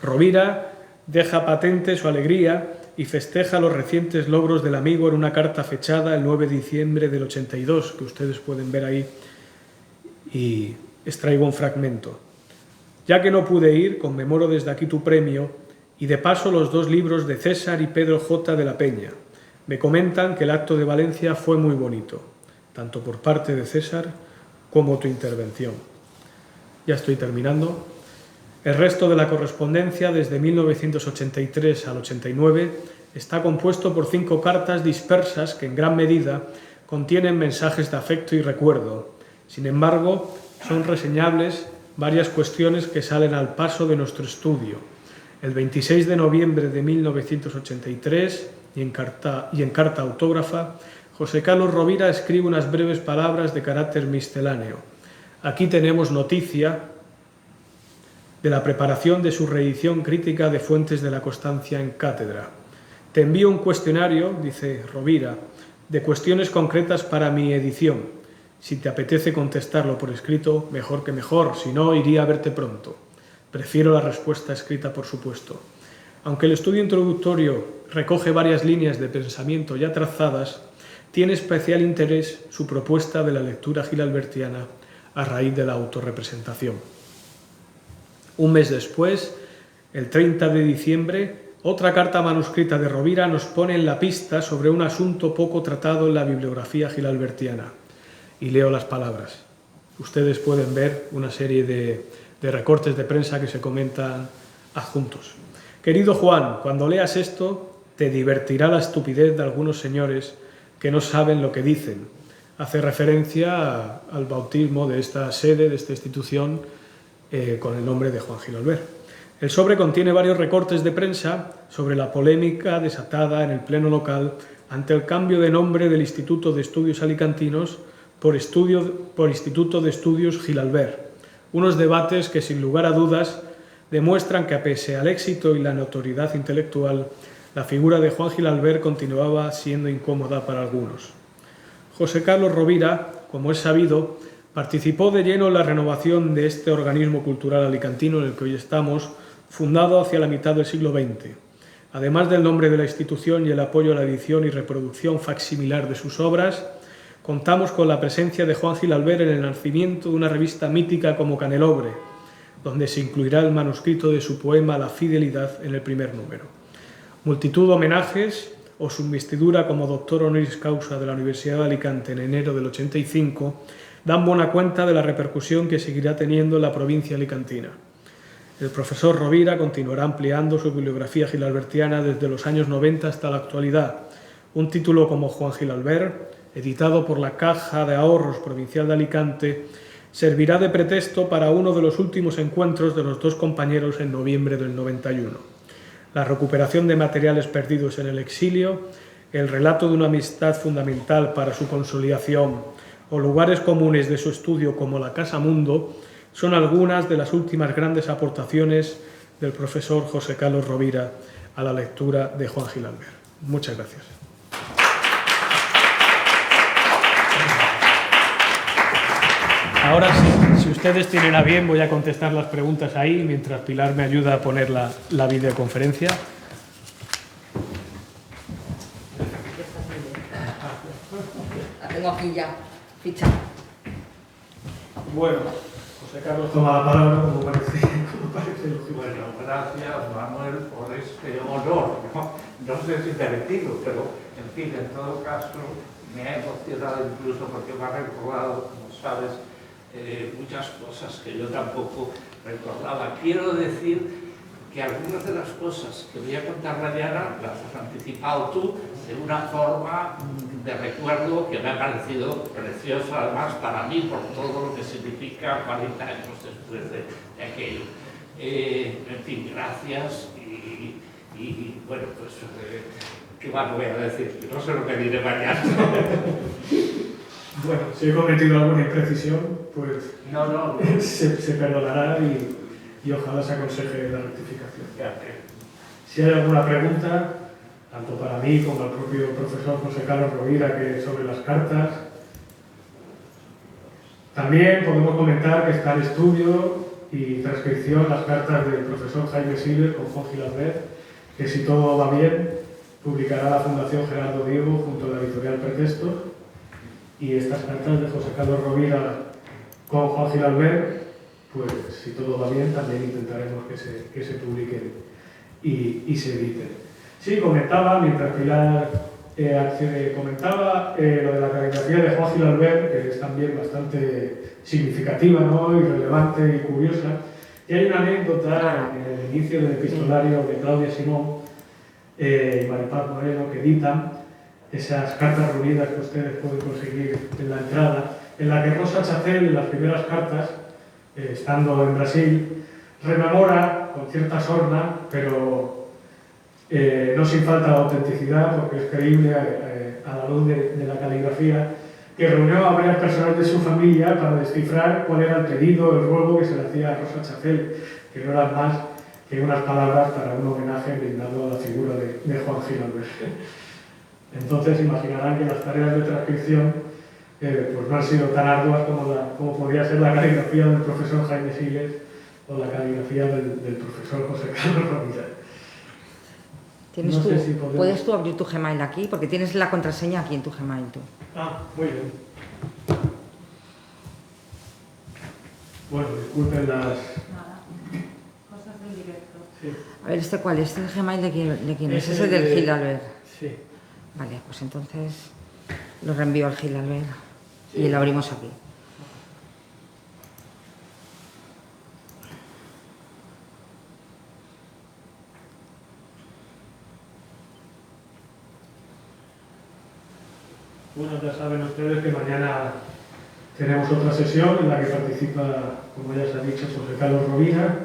Rovira deja patente su alegría y festeja los recientes logros del amigo en una carta fechada el 9 de diciembre del 82, que ustedes pueden ver ahí, y extraigo un fragmento. Ya que no pude ir, conmemoro desde aquí tu premio y de paso los dos libros de César y Pedro J. de la Peña. Me comentan que el acto de Valencia fue muy bonito, tanto por parte de César como tu intervención. Ya estoy terminando. El resto de la correspondencia, desde 1983 al 89, está compuesto por 5 cartas dispersas que en gran medida contienen mensajes de afecto y recuerdo. Sin embargo, son reseñables varias cuestiones que salen al paso de nuestro estudio. El 26 de noviembre de 1983, y en carta autógrafa, José Carlos Rovira escribe unas breves palabras de carácter misceláneo. Aquí tenemos noticia de la preparación de su reedición crítica de Fuentes de la Constancia en cátedra. Te envío un cuestionario, dice Rovira, de cuestiones concretas para mi edición. Si te apetece contestarlo por escrito, mejor que mejor, si no, iría a verte pronto. Prefiero la respuesta escrita, por supuesto. Aunque el estudio introductorio recoge varias líneas de pensamiento ya trazadas, tiene especial interés su propuesta de la lectura gilalbertiana a raíz de la autorrepresentación. Un mes después, el 30 de diciembre, otra carta manuscrita de Rovira nos pone en la pista sobre un asunto poco tratado en la bibliografía gilalbertiana. Y leo las palabras. Ustedes pueden ver una serie de recortes de prensa que se comentan adjuntos. Querido Juan, cuando leas esto, te divertirá la estupidez de algunos señores que no saben lo que dicen. Hace referencia al bautismo de esta sede, de esta institución, con el nombre de Juan Gil Albert. El sobre contiene varios recortes de prensa sobre la polémica desatada en el pleno local ante el cambio de nombre del Instituto de Estudios Alicantinos por Instituto de Estudios Gil Albert. Unos debates que, sin lugar a dudas, demuestran que, pese al éxito y la notoriedad intelectual, la figura de Juan Gil Albert continuaba siendo incómoda para algunos. José Carlos Rovira, como es sabido, participó de lleno en la renovación de este organismo cultural alicantino en el que hoy estamos, fundado hacia la mitad del siglo XX. Además del nombre de la institución y el apoyo a la edición y reproducción facsimilar de sus obras, contamos con la presencia de Juan Gil Albert en el nacimiento de una revista mítica como Canelobre, donde se incluirá el manuscrito de su poema La Fidelidad en el primer número. Multitud de homenajes o su investidura como doctor honoris causa de la Universidad de Alicante en enero del 85 dan buena cuenta de la repercusión que seguirá teniendo en la provincia alicantina. El profesor Rovira continuará ampliando su bibliografía gilalbertiana desde los años 90 hasta la actualidad. Un título como Juan Gilalbert, editado por la Caja de Ahorros Provincial de Alicante, servirá de pretexto para uno de los últimos encuentros de los dos compañeros en noviembre del 91. La recuperación de materiales perdidos en el exilio, el relato de una amistad fundamental para su consolidación o lugares comunes de su estudio como la Casa Mundo son algunas de las últimas grandes aportaciones del profesor José Carlos Rovira a la lectura de Juan Gilalbert. Muchas gracias. Ahora sí, si ustedes tienen a bien, voy a contestar las preguntas ahí, mientras Pilar me ayuda a poner la videoconferencia. La tengo aquí ya, ficha. Bueno, José Carlos toma la palabra como parece lógico. Bueno, gracias Manuel por este honor. No sé si merecido, pero en fin, en todo caso me ha emocionado incluso porque me ha recordado, como sabes, muchas cosas que yo tampoco recordaba. Quiero decir que algunas de las cosas que voy a contar mañana las has anticipado tú de una forma de recuerdo que me ha parecido preciosa, además para mí, por todo lo que significa 40 años después de aquello. En fin, gracias y bueno, pues, ¿qué más voy a decir? No sé lo que diré mañana. Bueno, si he cometido alguna imprecisión, pues No. se perdonará y ojalá se aconseje la rectificación. Si hay alguna pregunta, tanto para mí como al propio profesor José Carlos Rovira, que sobre las cartas. También podemos comentar que está en estudio y transcripción las cartas del profesor Jaime Siller con Juan Gilalbert, que si todo va bien, publicará la Fundación Gerardo Diego junto a la editorial Pretextos. Y estas cartas de José Carlos Rovira con Juan Gilalbert, pues si todo va bien, también intentaremos que se publiquen y se editen. Sí, comentaba, mientras Pilar comentaba lo de la caligrafía de Juan Gilalbert, que es también bastante significativa, ¿no? Y relevante y curiosa. Y hay una anécdota en el inicio del epistolario de Claudia Simón y Maripaz Moreno, que editan esas cartas reunidas que ustedes pueden conseguir en la entrada, en la que Rosa Chacel, en las primeras cartas, estando en Brasil, rememora con cierta sorna, pero no sin falta de autenticidad, porque es creíble a la luz de la caligrafía, que reunió a varias personas de su familia para descifrar cuál era el pedido, el ruego que se le hacía a Rosa Chacel, que no eran más que unas palabras para un homenaje brindado a la figura de Juan Gilalbert. Entonces imaginarán que las tareas de transcripción pues no han sido tan arduas como podría ser la caligrafía del profesor Jaime Siles o la caligrafía del profesor José Carlos Rovira. ¿Puedes tú abrir tu Gmail aquí? Porque tienes la contraseña aquí en tu Gmail. Tú. Ah, muy bien. Bueno, disculpen las... Nada. Cosas del directo. Sí. A ver, ¿este cuál es? ¿Este Gmail de quién es? Ese del Gilalbert. Sí. Vale, pues entonces lo reenvío al Gilalbert y lo abrimos aquí. Bueno, ya saben ustedes que mañana tenemos otra sesión en la que participa, como ya se ha dicho, José Carlos Rovira,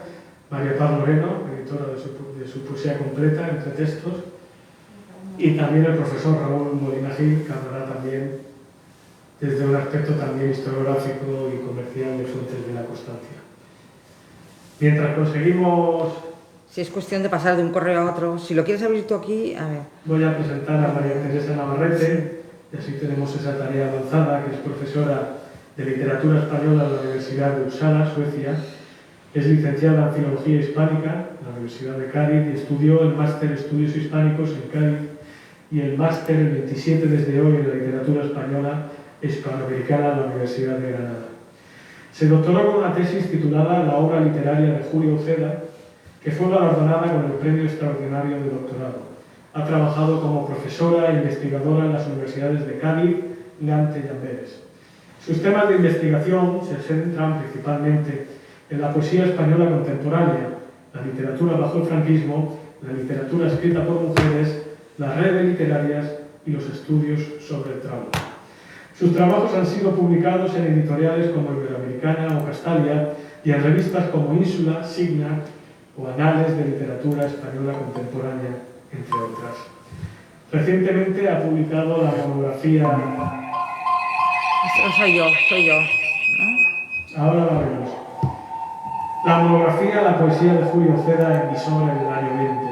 María Paz Moreno, editora de su poesía completa, Entre Textos, y también el profesor Raúl Molina Gil, que hablará también desde un aspecto también historiográfico y comercial de Fuentes de la Constancia. Mientras conseguimos... Si es cuestión de pasar de un correo a otro, si lo quieres abrir tú aquí, a ver. Voy a presentar a María Teresa Navarrete, y así tenemos esa tarea avanzada, que es profesora de Literatura Española en la Universidad de Uppsala, Suecia. Es licenciada en Filología Hispánica en la Universidad de Cádiz y estudió el máster Estudios Hispánicos en Cádiz y el máster el 27 desde hoy en la Literatura Española Hispanoamericana en la Universidad de Granada. Se doctoró con una tesis titulada La obra literaria de Julio Uceda, que fue galardonada con el Premio Extraordinario de Doctorado. Ha trabajado como profesora e investigadora en las universidades de Cádiz, Gante y Amberes. Sus temas de investigación se centran principalmente en la poesía española contemporánea, la literatura bajo el franquismo, la literatura escrita por mujeres, las redes literarias y los estudios sobre el trauma. Sus trabajos han sido publicados en editoriales como Iberoamericana o Castalia y en revistas como Ínsula, Signa o Anales de Literatura Española Contemporánea, entre otras. Recientemente ha publicado la monografía... Soy yo. Ahora la vemos. La monografía La poesía de Julio Ceda, emisora en el año 20.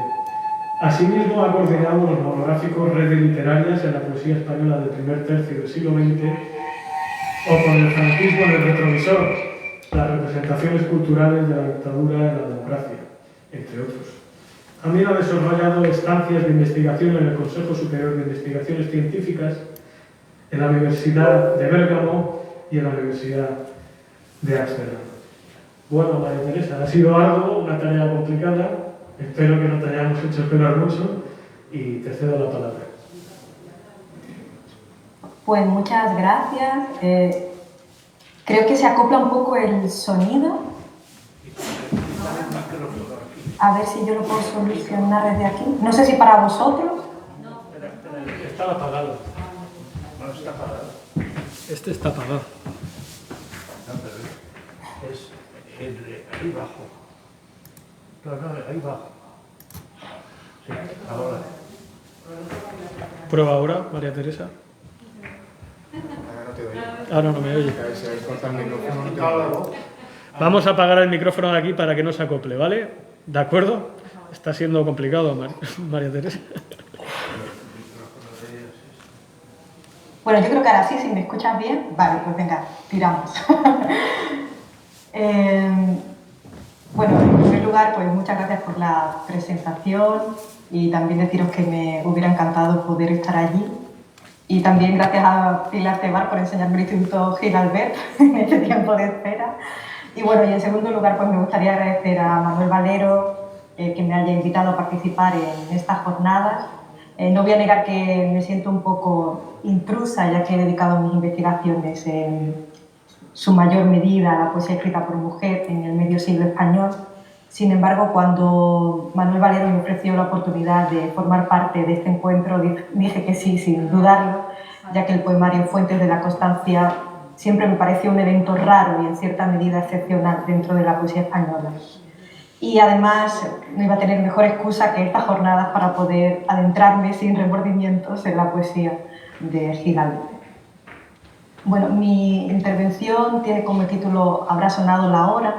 Asimismo, ha coordinado los monográficos Redes Literarias en la poesía española del primer tercio del siglo XX o Con el franquismo en el retrovisor, las representaciones culturales de la dictadura en la democracia, entre otros. También ha desarrollado estancias de investigación en el Consejo Superior de Investigaciones Científicas, en la Universidad de Bérgamo y en la Universidad de Ámsterdam. Bueno, María Teresa, ha sido algo, una tarea complicada. Espero que no te hayamos hecho esperar mucho y te cedo la palabra. Pues muchas gracias. Creo que se acopla un poco el sonido. A ver si yo lo puedo solucionar desde aquí. No sé si para vosotros. Está apagado. No está apagado. Este está apagado. Es ahí abajo. Claro, ahí abajo. Sí, ahora. Prueba ahora, María Teresa. Ahora no te oye. Ahora no me oye. A ver si habéis cortado el micrófono, no te oye. Vamos a apagar el micrófono de aquí para que no se acople, ¿vale? ¿De acuerdo? Está siendo complicado, María Teresa. Bueno, yo creo que ahora sí, si me escuchas bien. Vale, pues venga, tiramos. Bueno, en primer lugar, pues muchas gracias por la presentación y también deciros que me hubiera encantado poder estar allí. Y también gracias a Pilar Tebar por enseñarme el Instituto Gil Albert en este tiempo de espera. Y bueno, y en segundo lugar, pues me gustaría agradecer a Manuel Valero que me haya invitado a participar en estas jornadas. No voy a negar que me siento un poco intrusa, ya que he dedicado mis investigaciones en su mayor medida a la poesía escrita por mujer en el medio siglo español. Sin embargo, cuando Manuel Valero me ofreció la oportunidad de formar parte de este encuentro, dije que sí, sin dudarlo, ya que el poemario Fuentes de la Constancia siempre me pareció un evento raro y en cierta medida excepcional dentro de la poesía española. Y además no iba a tener mejor excusa que estas jornadas para poder adentrarme sin remordimientos en la poesía de Gil Albert. Bueno, mi intervención tiene como título Habrá sonado la hora,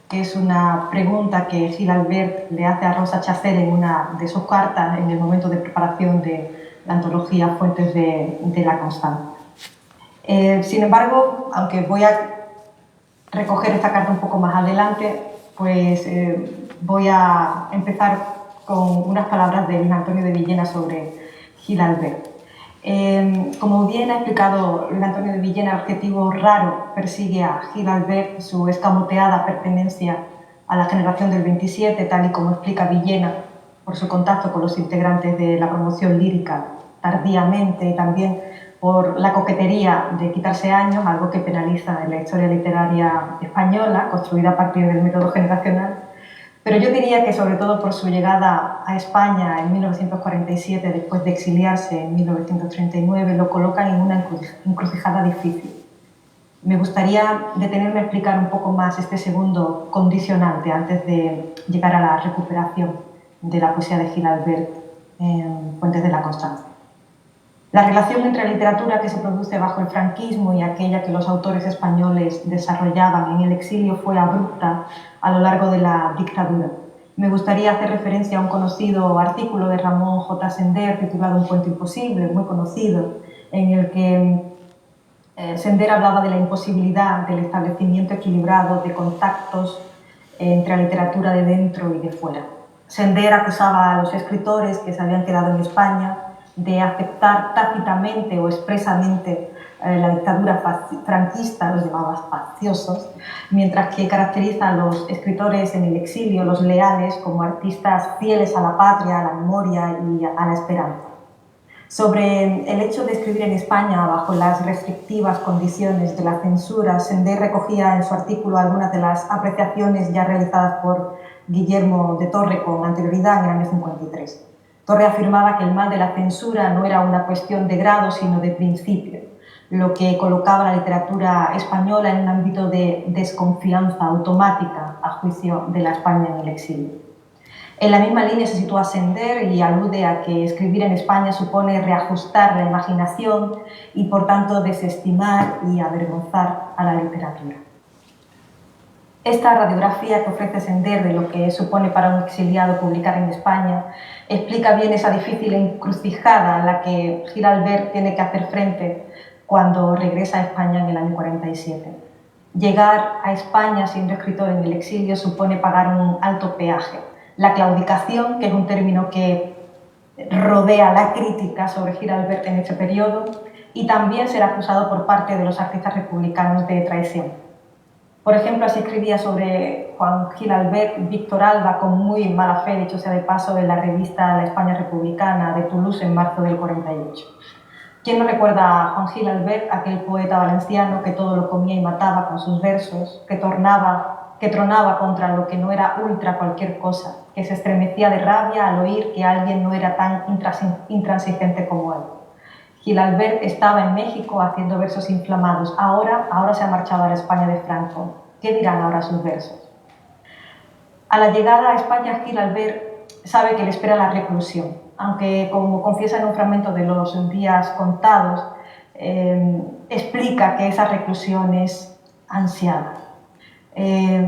que es una pregunta que Gil Albert le hace a Rosa Chacel en una de sus cartas en el momento de preparación de la antología Fuentes de la Constancia. Sin embargo, aunque voy a recoger esta carta un poco más adelante, pues voy a empezar con unas palabras de Luis Antonio de Villena sobre Gil Albert. Como bien ha explicado Luis Antonio de Villena, el adjetivo raro persigue a Gil Albert, su escamoteada pertenencia a la generación del 27, tal y como explica Villena por su contacto con los integrantes de la promoción lírica tardíamente y también por la coquetería de quitarse años, algo que penaliza en la historia literaria española, construida a partir del método generacional. Pero yo diría que sobre todo por su llegada a España en 1947, después de exiliarse en 1939, lo colocan en una encrucijada difícil. Me gustaría detenerme a explicar un poco más este segundo condicionante antes de llegar a la recuperación de la poesía de Gil Albert en Fuentes de la Constancia. La relación entre la literatura que se produce bajo el franquismo y aquella que los autores españoles desarrollaban en el exilio fue abrupta a lo largo de la dictadura. Me gustaría hacer referencia a un conocido artículo de Ramón J. Sender titulado Un cuento imposible, muy conocido, en el que Sender hablaba de la imposibilidad del establecimiento equilibrado de contactos entre la literatura de dentro y de fuera. Sender acusaba a los escritores que se habían quedado en España de aceptar tácitamente o expresamente la dictadura franquista, los llamados facciosos, mientras que caracteriza a los escritores en el exilio, los leales, como artistas fieles a la patria, a la memoria y a la esperanza. Sobre el hecho de escribir en España bajo las restrictivas condiciones de la censura, Sender recogía en su artículo algunas de las apreciaciones ya realizadas por Guillermo de Torre con anterioridad en el año 53. Torre afirmaba que el mal de la censura no era una cuestión de grado, sino de principio, lo que colocaba la literatura española en un ámbito de desconfianza automática a juicio de la España en el exilio. En la misma línea se sitúa Sender y alude a que escribir en España supone reajustar la imaginación y, por tanto, desestimar y avergonzar a la literatura. Esta radiografía que ofrece Sender de lo que supone para un exiliado publicar en España explica bien esa difícil encrucijada a la que Giralbert tiene que hacer frente cuando regresa a España en el año 47. Llegar a España siendo escritor en el exilio supone pagar un alto peaje. La claudicación, que es un término que rodea la crítica sobre Giralbert en ese periodo, y también ser acusado por parte de los artistas republicanos de traición. Por ejemplo, así escribía sobre Juan Giralbert Víctor Alba, con muy mala fe, dicho sea de paso, en la revista La España Republicana de Toulouse en marzo del 48. ¿Quién no recuerda a Juan Giralbert, aquel poeta valenciano que todo lo comía y mataba con sus versos, que tronaba contra lo que no era ultra cualquier cosa, que se estremecía de rabia al oír que alguien no era tan intransigente como él? Giralbert estaba en México haciendo versos inflamados. Ahora se ha marchado a la España de Franco. ¿Qué dirán ahora sus versos? A la llegada a España, Giralbert sabe que le espera la reclusión, aunque, como confiesa en un fragmento de Los días contados, explica que esa reclusión es ansiada.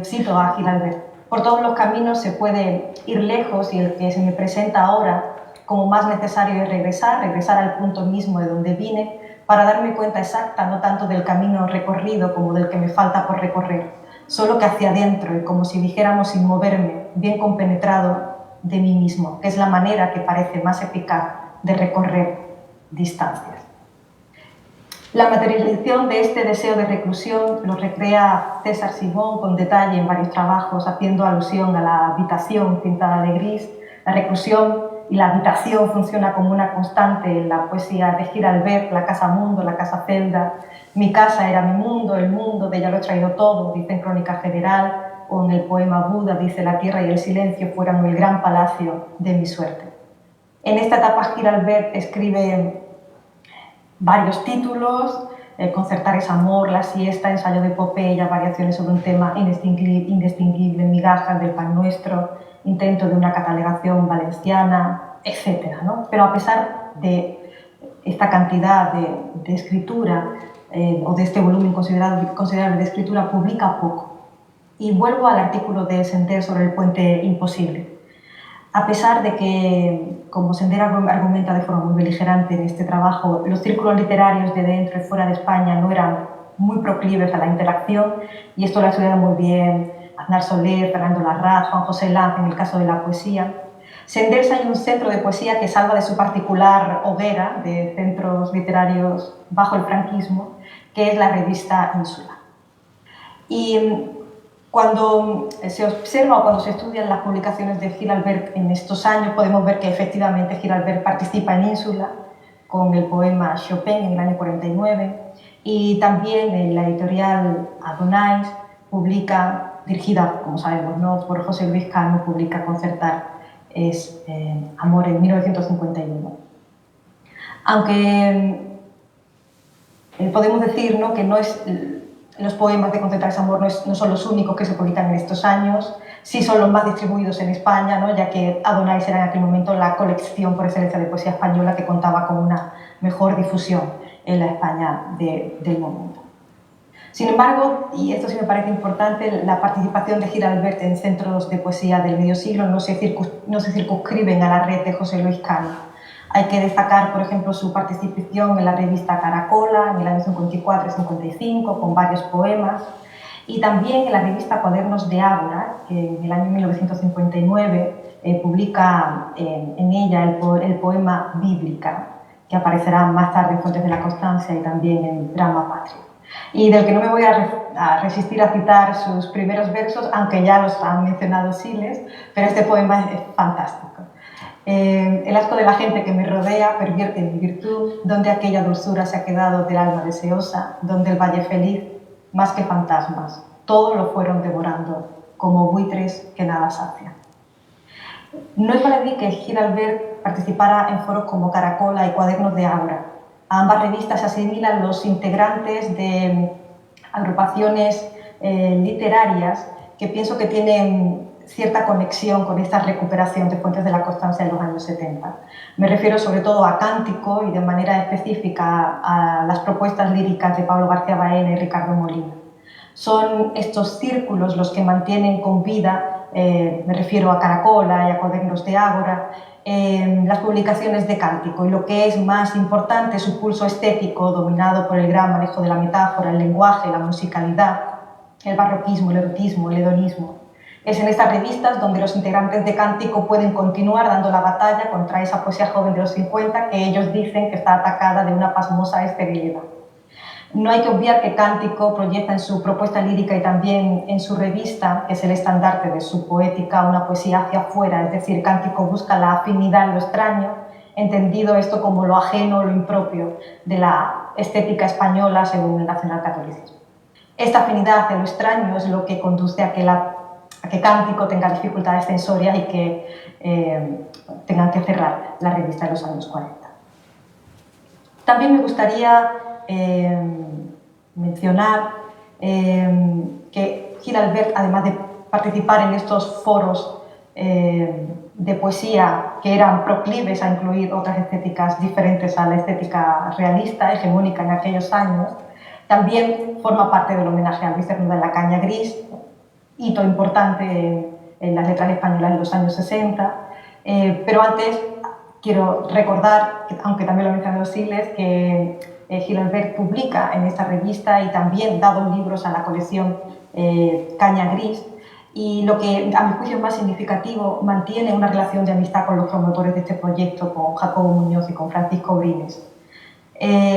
Cito a Giralbert: por todos los caminos se puede ir lejos y el que se me presenta ahora como más necesario es regresar al punto mismo de donde vine para darme cuenta exacta no tanto del camino recorrido como del que me falta por recorrer, solo que hacia adentro y como si dijéramos sin moverme, bien compenetrado de mí mismo, que es la manera que parece más eficaz de recorrer distancias. La materialización de este deseo de reclusión lo recrea César Simón con detalle en varios trabajos, haciendo alusión a la habitación pintada de gris. La reclusión y la habitación funciona como una constante en la poesía de Giralbert: la casa mundo, la casa celda. Mi casa era mi mundo, el mundo de ella lo he traído todo, dice en Crónica General, o en el poema Buda dice: la tierra y el silencio fueron el gran palacio de mi suerte. En esta etapa Giralbert escribe varios títulos: Concertar es amor, La siesta, Ensayo de Epopeya, variaciones sobre un tema indistinguible, Migajas del pan nuestro, Intento de una catalogación valenciana, etc., ¿no? Pero a pesar de esta cantidad de escritura, o de este volumen considerable de escritura, publica poco. Y vuelvo al artículo de Sender sobre el puente imposible. A pesar de que, como Sender argumenta de forma muy beligerante en este trabajo, los círculos literarios de dentro y fuera de España no eran muy proclives a la interacción, y esto lo ha estudiado muy bien Aznar Soler, Fernando Larraz, Juan José Lanz en el caso de la poesía, Sender hay un centro de poesía que salva de su particular hoguera de centros literarios bajo el franquismo, que es la revista Ínsula. Y cuando se observa o cuando se estudian las publicaciones de Giralbert en estos años, podemos ver que efectivamente Giralbert participa en Ínsula con el poema Chopin en el año 49, y también en la editorial Adonais publica, dirigida, como sabemos, ¿no?, por José Luis Cano, publica Concertar es amor en 1951. Aunque podemos decir, ¿no?, que los poemas de Concertar es amor no son los únicos que se publican en estos años, sí son los más distribuidos en España, ¿no?, ya que Adonais era en aquel momento la colección por excelencia de poesía española que contaba con una mejor difusión en la España del momento. Sin embargo, y esto sí me parece importante, la participación de Giralbert en centros de poesía del medio siglo no se circunscriben a la red de José Luis Cano. Hay que destacar, por ejemplo, su participación en la revista Caracola en el año 54 y 55, con varios poemas, y también en la revista Cuadernos de Ágora, que en el año 1959 publica en ella el poema Bíblica, que aparecerá más tarde en Fuentes de la Constancia y también en Drama Patrio, y del que no me voy a resistir a citar sus primeros versos, aunque ya los han mencionado Siles, pero este poema es fantástico. El asco de la gente que me rodea pervierte en mi virtud, donde aquella dulzura se ha quedado del alma deseosa, donde el valle feliz, más que fantasmas, todo lo fueron devorando, como buitres que nada sacian. No es baladí que Gil Albert participara en foros como Caracola y Cuadernos de Ágora. A ambas revistas se asimilan los integrantes de agrupaciones literarias que pienso que tienen cierta conexión con esta recuperación de fuentes de la constancia de los años 70. Me refiero sobre todo a Cántico y de manera específica a las propuestas líricas de Pablo García Baena y Ricardo Molina. Son estos círculos los que mantienen con vida, me refiero a Caracola y a Cuadernos de Ágora, las publicaciones de Cántico, y lo que es más importante, su pulso estético dominado por el gran manejo de la metáfora, el lenguaje, la musicalidad, el barroquismo, el erotismo, el hedonismo. Es en estas revistas donde los integrantes de Cántico pueden continuar dando la batalla contra esa poesía joven de los 50 que ellos dicen que está atacada de una pasmosa esterilidad. No hay que obviar que Cántico proyecta en su propuesta lírica y también en su revista, que es el estandarte de su poética, una poesía hacia afuera, es decir, Cántico busca la afinidad en lo extraño, entendido esto como lo ajeno, lo impropio de la estética española según el nacionalcatolicismo. Esta afinidad hacia lo extraño es lo que conduce a que Cántico tenga dificultades censorias y que tengan que cerrar la revista en los años 40. También me gustaría mencionar que Gil Albert, además de participar en estos foros de poesía que eran proclives a incluir otras estéticas diferentes a la estética realista, hegemónica en aquellos años, también forma parte del homenaje a Luis Cernuda en La Caña Gris, hito importante en las letras españolas en los años 60, pero antes quiero recordar, aunque también lo mencioné Siles, que Gil Albert publica en esta revista y también da 2 libros a la colección Caña Gris, y lo que a mi juicio es más significativo, mantiene una relación de amistad con los promotores de este proyecto, con Jacobo Muñoz y con Francisco Brines.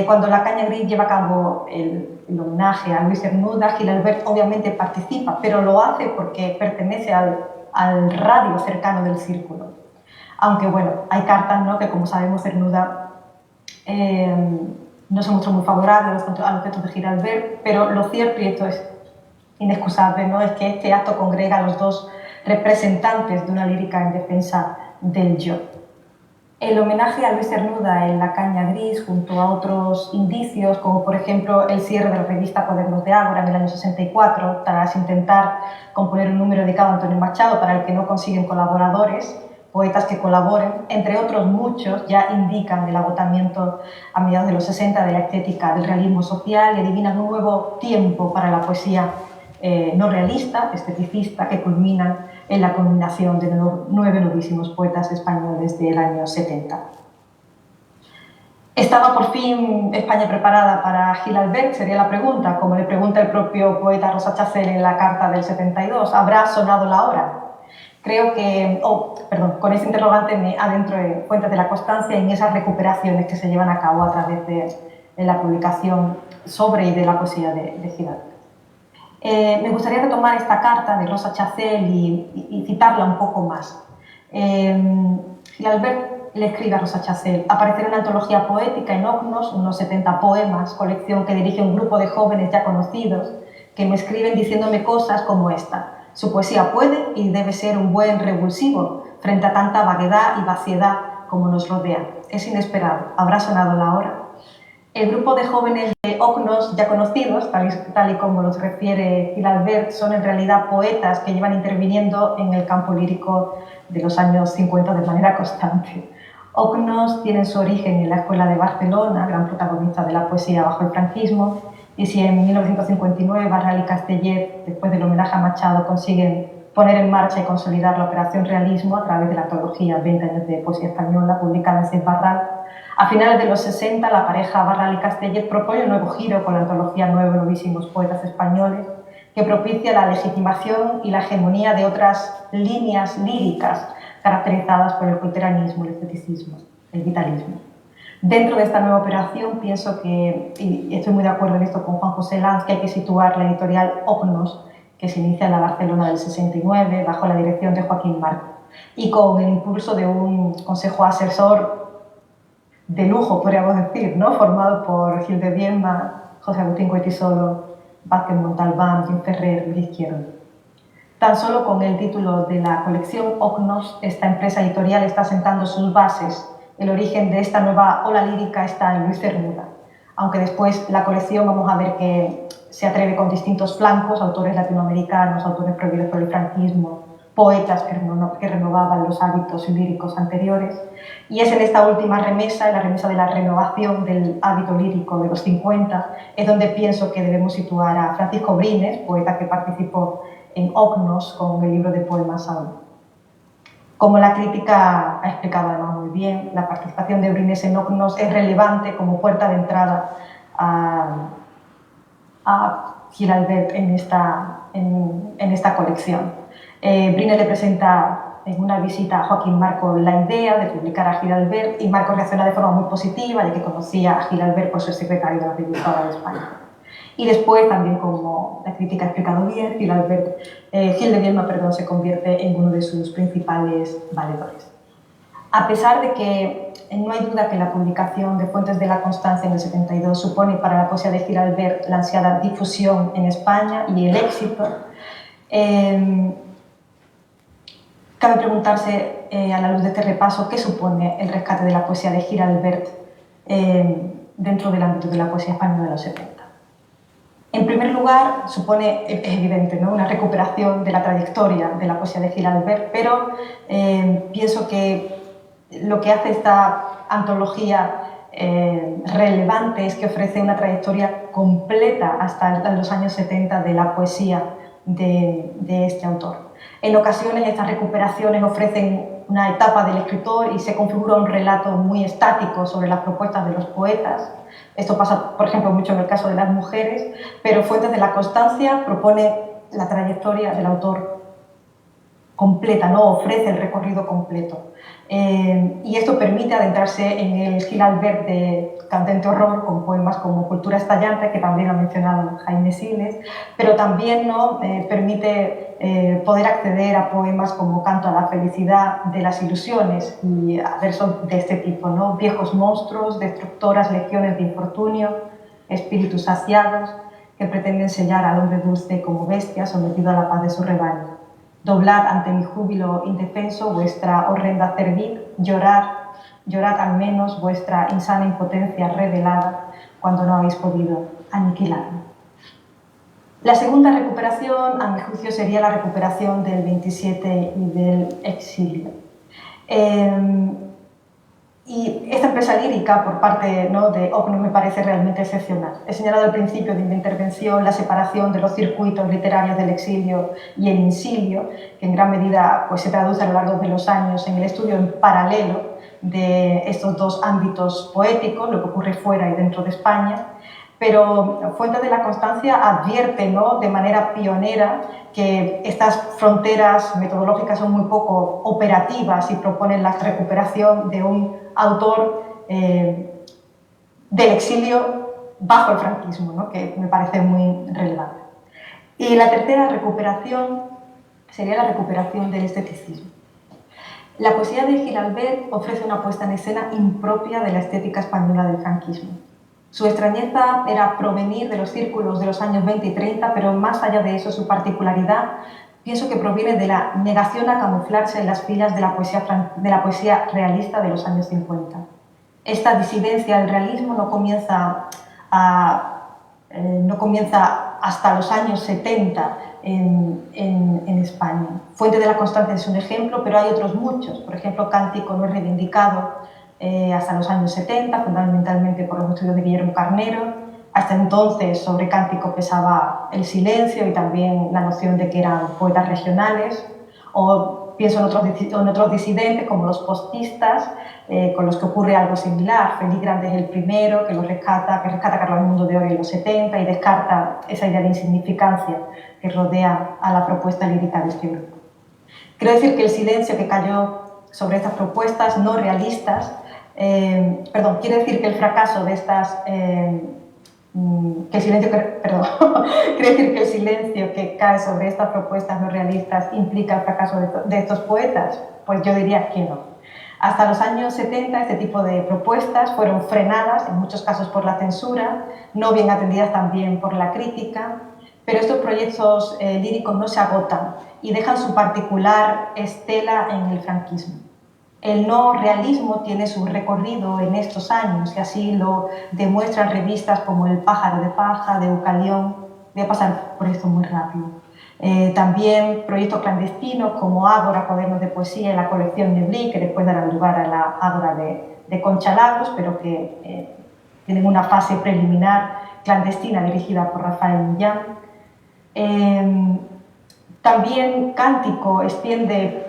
Cuando La Caña Gris lleva a cabo el homenaje a Luis Cernuda, Gil Albert obviamente participa, pero lo hace porque pertenece al radio cercano del círculo. Aunque bueno, hay cartas, ¿no?, que como sabemos Cernuda no se mostró muy favorable a los textos de Gil Albert, pero lo cierto, y esto es inexcusable, ¿no?, es que este acto congrega a los 2 representantes de una lírica en defensa del yo. El homenaje a Luis Cernuda en La Caña Gris, junto a otros indicios, como por ejemplo el cierre de la revista Cuadernos de Ágora en el año 64, tras intentar componer un número dedicado a Antonio Machado, para el que no consiguen colaboradores, poetas que colaboren, entre otros muchos, ya indican el agotamiento a mediados de los 60 de la estética del realismo social y adivinan un nuevo tiempo para la poesía no realista, esteticista, que culmina en la culminación de 9 novísimos poetas españoles del año 70. ¿Estaba por fin España preparada para Gil Albert? Sería la pregunta, como le pregunta el propio poeta Rosa Chacel en la carta del 72. ¿Habrá sonado la hora? Creo que, con este interrogante me adentro en Fuentes de la Constancia y en esas recuperaciones que se llevan a cabo a través de la publicación sobre y de la poesía de Gil Albert. Me gustaría retomar esta carta de Rosa Chacel y citarla un poco más. Gil Albert le escribe a Rosa Chacel: aparecerá una antología poética en Ognos, unos 70 poemas, colección que dirige un grupo de jóvenes ya conocidos que me escriben diciéndome cosas como esta: su poesía puede y debe ser un buen revulsivo frente a tanta vaguedad y vaciedad como nos rodea. Es inesperado. ¿Habrá sonado la hora? El grupo de jóvenes de Ognos ya conocidos, tal y como los refiere Gil Albert, son en realidad poetas que llevan interviniendo en el campo lírico de los años 50 de manera constante. Ognos tiene su origen en la Escuela de Barcelona, gran protagonista de la poesía bajo el franquismo, y si en 1959 Barral y Castellet, después del homenaje a Machado, consiguen poner en marcha y consolidar la Operación Realismo a través de la antología 20 años de poesía española, publicada en Cid Barral, a finales de los 60 la pareja Barral y Castellet propone un nuevo giro con la antología 9 novísimos poetas españoles, que propicia la legitimación y la hegemonía de otras líneas líricas caracterizadas por el culteranismo, el esteticismo, el vitalismo. Dentro de esta nueva operación pienso que, y estoy muy de acuerdo en esto con Juan José Lanz, que hay que situar la editorial Ognos, que se inicia en la Barcelona del 69 bajo la dirección de Joaquín Marco. y con el impulso de un consejo asesor de lujo, podríamos decir, ¿no? Formado por Gil de Bielma, José Agustín Goytisolo, Vázquez Montalbán, Jim Ferrer, Luis Izquierdo. Tan solo con el título de la colección Ocnos, esta empresa editorial está sentando sus bases. El origen de esta nueva ola lírica está en Luis Cernuda, aunque después la colección vamos a ver que se atreve con distintos flancos, autores latinoamericanos, autores prohibidos por el franquismo, poetas que renovaban los hábitos líricos anteriores. Y es en esta última remesa, en la remesa de la renovación del hábito lírico de los 50, es donde pienso que debemos situar a Francisco Brines, poeta que participó en Ocnos con el libro de poemas Saúl. Como la crítica ha explicado además muy bien, la participación de Brines en Ocnos es relevante como puerta de entrada a Gil Albert en esta colección. Brines le presenta en una visita a Joaquín Marco la idea de publicar a Gil Albert y Marco reacciona de forma muy positiva, ya que conocía a Gil Albert por ser secretario de la Revista de España. Y después, también como la crítica ha explicado bien, Gil de Bielma se convierte en uno de sus principales valedores. A pesar de que no hay duda que la publicación de Fuentes de la Constancia en el 72 supone para la poesía de Gil Albert la ansiada difusión en España y el éxito, cabe preguntarse, a la luz de este repaso, qué supone el rescate de la poesía de Gil Albert dentro del ámbito de la poesía española de los 70. En primer lugar, supone, es evidente, ¿no?, una recuperación de la trayectoria de la poesía de Gil Albert, pero pienso que lo que hace esta antología relevante es que ofrece una trayectoria completa hasta los años 70 de la poesía de este autor. En ocasiones estas recuperaciones ofrecen una etapa del escritor y se configura un relato muy estático sobre las propuestas de los poetas. Esto pasa, por ejemplo, mucho en el caso de las mujeres, pero Fuentes de la Constancia propone la trayectoria del autor completa, ¿no? Ofrece el recorrido completo. Y esto permite adentrarse en el Gil Albert de candente horror, con poemas como Cultura estallante, que también ha mencionado Jaime Siles, pero también, ¿no?, permite poder acceder a poemas como Canto a la felicidad, de las ilusiones, y a versos de este tipo, ¿no? Viejos monstruos, destructoras legiones de infortunio, espíritus saciados que pretenden sellar al hombre dulce como bestia sometido a la paz de su rebaño. Doblad ante mi júbilo indefenso vuestra horrenda cerviz, llorad al menos vuestra insana impotencia revelada cuando no habéis podido aniquilarme. La segunda recuperación, a mi juicio, sería la recuperación del 27 y del exilio. Y esta empresa lírica por parte, ¿no?, de Ocnos me parece realmente excepcional. He señalado al principio de mi intervención la separación de los circuitos literarios del exilio y el insilio, que en gran medida pues, se traduce a lo largo de los años en el estudio en paralelo de estos dos ámbitos poéticos, lo que ocurre fuera y dentro de España. Pero Fuentes de la Constancia advierte, ¿no?, de manera pionera que estas fronteras metodológicas son muy poco operativas y proponen la recuperación de un autor del exilio bajo el franquismo, ¿no?, que me parece muy relevante. Y la tercera recuperación sería la recuperación del esteticismo. La poesía de Gil Albert ofrece una puesta en escena impropia de la estética española del franquismo. Su extrañeza era provenir de los círculos de los años 20 y 30, pero más allá de eso, su particularidad pienso que proviene de la negación a camuflarse en las filas de la poesía realista de los años 50. Esta disidencia del realismo no comienza hasta los años 70 en España. Fuente de la Constancia es un ejemplo, pero hay otros muchos. Por ejemplo, Cántico no es reivindicado hasta los años 70, fundamentalmente por los estudios de Guillermo Carnero. Hasta entonces sobre Cántico pesaba el silencio y también la noción de que eran poetas regionales. O pienso en otros disidentes como los postistas, con los que ocurre algo similar. Félix Grande es el primero que rescata Carlos Mundo de Oro en los 70 y descarta esa idea de insignificancia que rodea a la propuesta lírica de este grupo. Quiero decir que el silencio que cayó sobre estas propuestas no realistas, quiere decir que el fracaso de estas que el silencio, perdón, ¿quiere decir que el silencio que cae sobre estas propuestas no realistas implica el fracaso de estos poetas? Pues yo diría que no. Hasta los años 70 este tipo de propuestas fueron frenadas, en muchos casos por la censura, no bien atendidas también por la crítica, pero estos proyectos líricos no se agotan y dejan su particular estela en el franquismo. El no realismo tiene su recorrido en estos años y así lo demuestran revistas como El pájaro de paja, de Eucalión. Voy a pasar por esto muy rápido. También proyectos clandestinos como Ágora, cuadernos de poesía y la colección Neblí, que después darán lugar a la Ágora de Concha Lagos, pero que tienen una fase preliminar clandestina dirigida por Rafael Millán. También Cántico extiende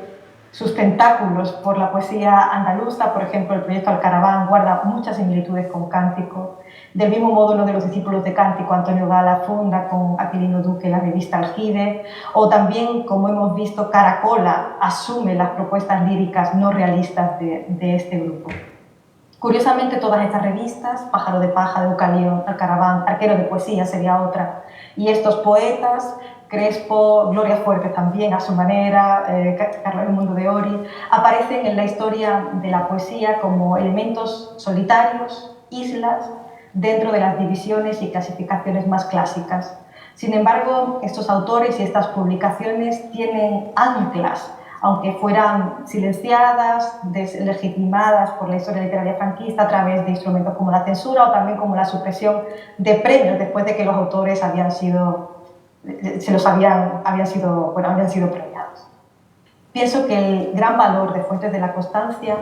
sus tentáculos por la poesía andaluza, por ejemplo, el proyecto Alcaraván guarda muchas similitudes con Cántico. Del mismo modo, uno de los discípulos de Cántico, Antonio Gala, funda con Aquilino Duque la revista Algide, o también, como hemos visto, Caracola asume las propuestas líricas no realistas de este grupo. Curiosamente, todas estas revistas, Pájaro de paja, de Eucalión, Alcaraván, Arquero de poesía sería otra, y estos poetas, Crespo, Gloria Fuerte también a su manera, Carlos Edmundo de Ori, aparecen en la historia de la poesía como elementos solitarios, islas, dentro de las divisiones y clasificaciones más clásicas. Sin embargo, estos autores y estas publicaciones tienen anclas, aunque fueran silenciadas, deslegitimadas por la historia literaria franquista a través de instrumentos como la censura o también como la supresión de premios después de que los autores habían sido premiados. Pienso que el gran valor de Fuentes de la Constancia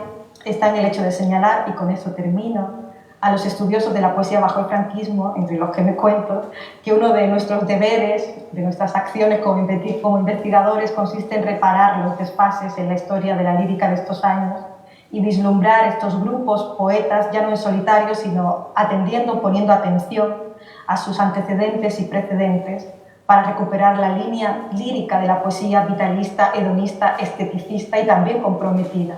está en el hecho de señalar, y con esto termino, a los estudiosos de la poesía bajo el franquismo, entre los que me cuento, que uno de nuestros deberes, de nuestras acciones como investigadores, consiste en reparar los desfases en la historia de la lírica de estos años y vislumbrar estos grupos poetas, ya no en solitario, sino atendiendo, poniendo atención a sus antecedentes y precedentes, para recuperar la línea lírica de la poesía vitalista, hedonista, esteticista y también comprometida.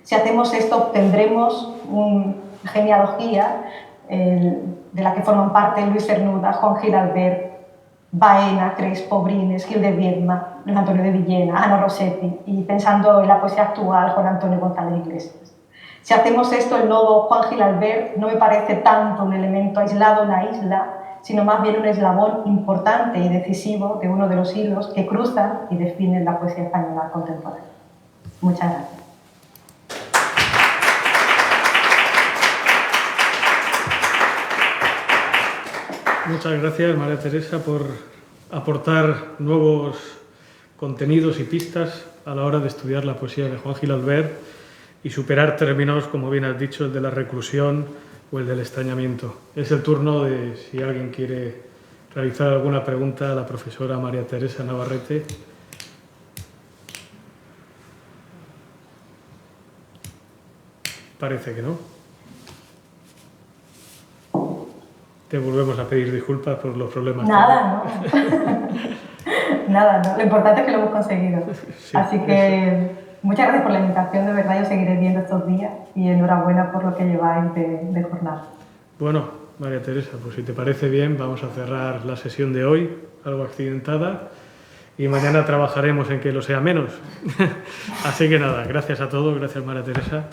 Si hacemos esto, obtendremos una genealogía de la que forman parte Luis Cernuda, Juan Gil Albert, Baena, Crespo, Brines, Gil de Viedma, Luis Antonio de Villena, Ana Rossetti, y pensando en la poesía actual, Juan Antonio González Iglesias. Si hacemos esto, el nodo Juan Gil Albert no me parece tanto un elemento aislado en la isla, sino más bien un eslabón importante y decisivo de uno de los hilos que cruzan y definen la poesía española contemporánea. Muchas gracias. Muchas gracias, María Teresa, por aportar nuevos contenidos y pistas a la hora de estudiar la poesía de Juan Gil Albert y superar términos, como bien has dicho, el de la reclusión o el del extrañamiento. Es el turno de, si alguien quiere realizar alguna pregunta a la profesora María Teresa Navarrete. Parece que no. Te volvemos a pedir disculpas por los problemas. Nada, no. Nada, no. Lo importante es que lo hemos conseguido. Sí, así que muchas gracias por la invitación, de verdad yo seguiré viendo estos días y enhorabuena por lo que lleváis de jornada. Bueno, María Teresa, pues si te parece bien vamos a cerrar la sesión de hoy, algo accidentada, y mañana trabajaremos en que lo sea menos. Así que nada, gracias a todos, gracias María Teresa.